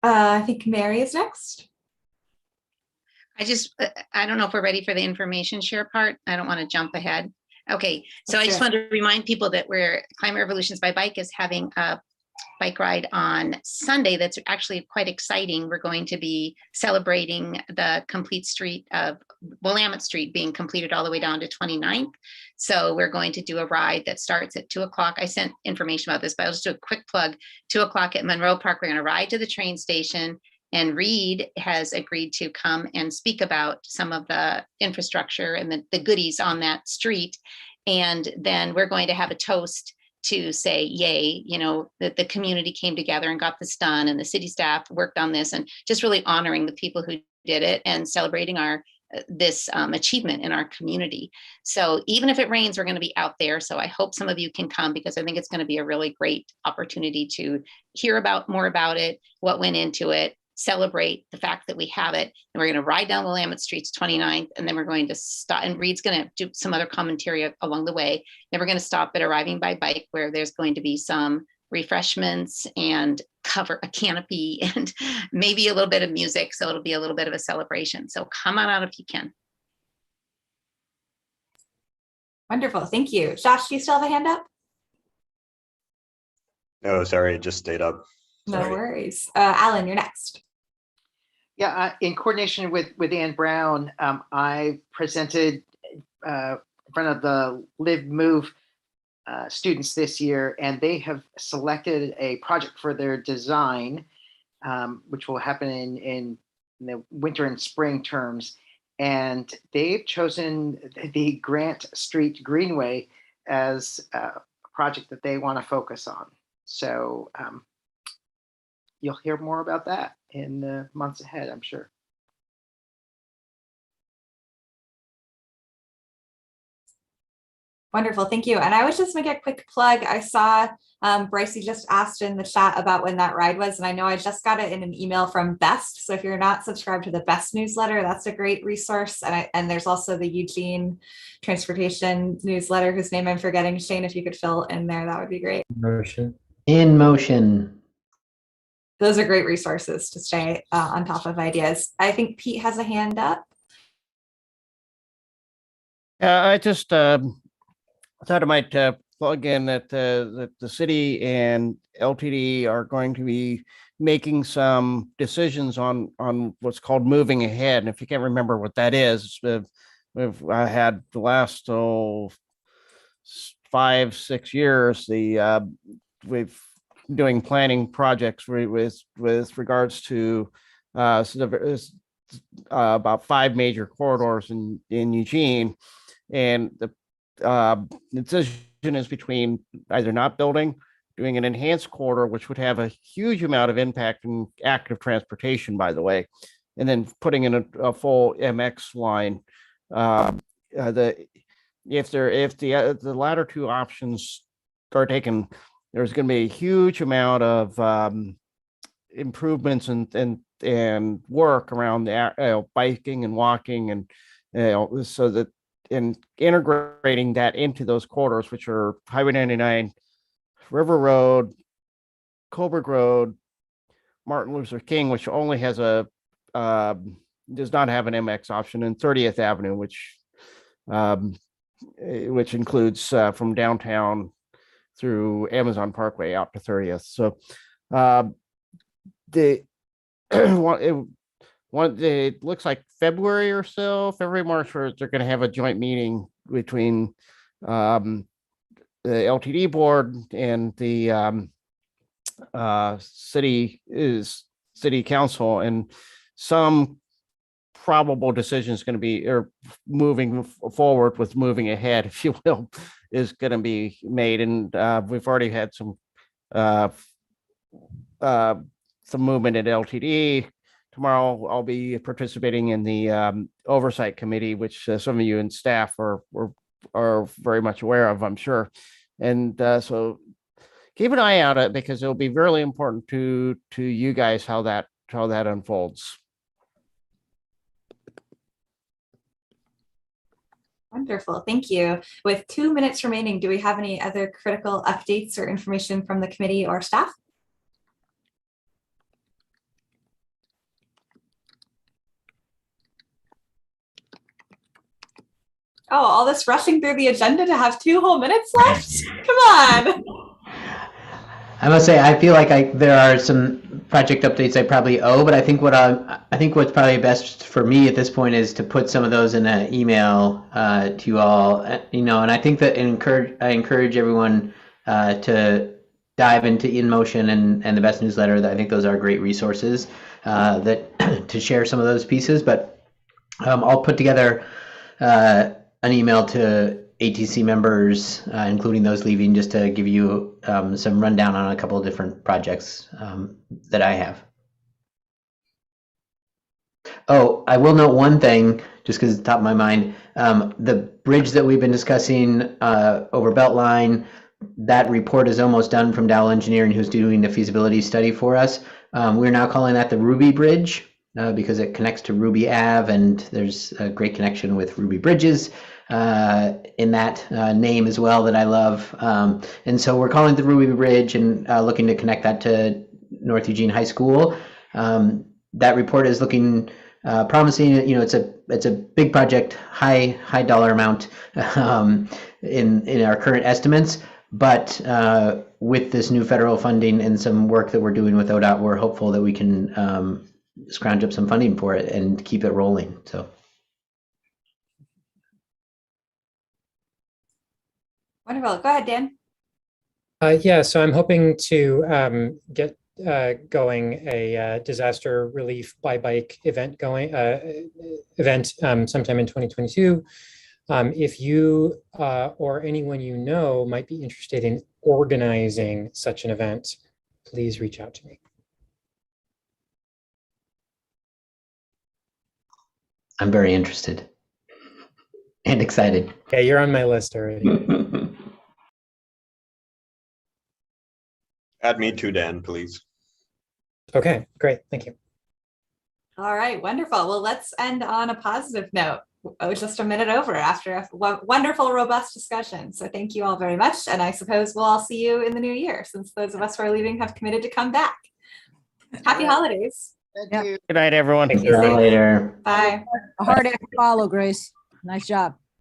I think Mary is next. I don't know if we're ready for the information share part. I don't want to jump ahead. Okay, so I just wanted to remind people that Climate Revolutions by Bike is having a bike ride on Sunday that's actually quite exciting. We're going to be celebrating the complete street of Willamette Street being completed all the way down to 29th. So we're going to do a ride that starts at 2 o'clock. I sent information about this, but I'll just do a quick plug. 2 o'clock at Monroe Park, we're going to ride to the train station. And Reed has agreed to come and speak about some of the infrastructure and the goodies on that street. And then we're going to have a toast to say, yay, that the community came together and got this done, and the city staff worked on this, and just really honoring the people who did it and celebrating this achievement in our community. So even if it rains, we're going to be out there. So I hope some of you can come, because I think it's going to be a really great opportunity to hear more about it, what went into it, celebrate the fact that we have it. And we're going to ride down the Willamette Streets 29th, and then we're going to stop, and Reed's going to do some other commentary along the way. Then we're going to stop at Arriving by Bike, where there's going to be some refreshments and cover a canopy and maybe a little bit of music. So it'll be a little bit of a celebration. So come on out if you can. Wonderful. Thank you. Josh, do you still have a hand up? No, sorry, it just stayed up. No worries. Alan, you're next. Yeah, in coordination with Ann Brown, I presented in front of the Live Move students this year, and they have selected a project for their design, which will happen in the winter and spring terms. And they've chosen the Grant Street Greenway as a project that they want to focus on. So you'll hear more about that in the months ahead, I'm sure. Wonderful, thank you. And I was just make a quick plug. I saw Brycey just asked in the chat about when that ride was, and I know I just got it in an email from Best. So if you're not subscribed to the Best newsletter, that's a great resource. And there's also the Eugene Transportation newsletter, whose name I'm forgetting. Shane, if you could fill in there, that would be great. In motion. Those are great resources to stay on top of ideas. I think Pete has a hand up. I just thought I might plug in that the city and LTD are going to be making some decisions on what's called moving ahead. And if you can't remember what that is, we've had the last 5-6 years we've doing planning projects with regards to about 5 major corridors in Eugene, and the decision is between either not building, doing an enhanced corridor, which would have a huge amount of impact in active transportation, by the way, and then putting in a full MX line. If the latter two options are taken, there's going to be a huge amount of improvements and work around the biking and walking, and so that in integrating that into those corridors, which are Highway 99, River Road, Coburg Road, Martin Luther King, which only has does not have an MX option, and 30th Avenue, which includes from downtown through Amazon Parkway out to 30th. So it looks like February, March, where they're going to have a joint meeting between the LTD board and the city council, and some probable decision is going to be, or moving forward with moving ahead, if you will, is going to be made. And we've already had some movement at LTD. Tomorrow, I'll be participating in the oversight committee, which some of you in staff are very much aware of, I'm sure. And so keep an eye out on it, because it'll be really important to you guys how that unfolds. Wonderful, thank you. With 2 minutes remaining, do we have any other critical updates or information from the committee or staff? Oh, all this rushing through the agenda to have 2 whole minutes left? Come on. I must say, I feel like there are some project updates I probably owe, but I think what's probably best for me at this point is to put some of those in an email to you all. And I think that I encourage everyone to dive into InMotion and the Best newsletter. I think those are great resources. that to share some of those pieces. But I'll put together an email to ATC members, including those leaving, just to give you some rundown on a couple of different projects that I have. Oh, I will note one thing, just because it's top of my mind. The bridge that we've been discussing over Beltline, that report is almost done from Dow Engineering, who's doing the feasibility study for us. We're now calling that the Ruby Bridge because it connects to Ruby Ave, and there's a great connection with Ruby Bridges in that name as well that I love. And so we're calling it the Ruby Bridge and looking to connect that to North Eugene High School. That report is looking promising. You know, it's a big project, high dollar amount in our current estimates. But with this new federal funding and some work that we're doing with ODOT, we're hopeful that we can scrounge up some funding for it and keep it rolling. So. Wonderful. Go ahead, Dan. Yeah, so I'm hoping to get going a disaster relief by bike event sometime in 2022. If you or anyone you know might be interested in organizing such an event, please reach out to me. I'm very interested and excited. Yeah, you're on my list already. Add me too, Dan, please. Okay, great. Thank you. All right, wonderful. Well, let's end on a positive note. Oh, just a minute over after a wonderful, robust discussion. So thank you all very much. And I suppose we'll all see you in the new year, since those of us who are leaving have committed to come back. Happy holidays. Thank you. Good night, everyone. Thank See you later. Bye. A hard act to follow, Grace. Nice job.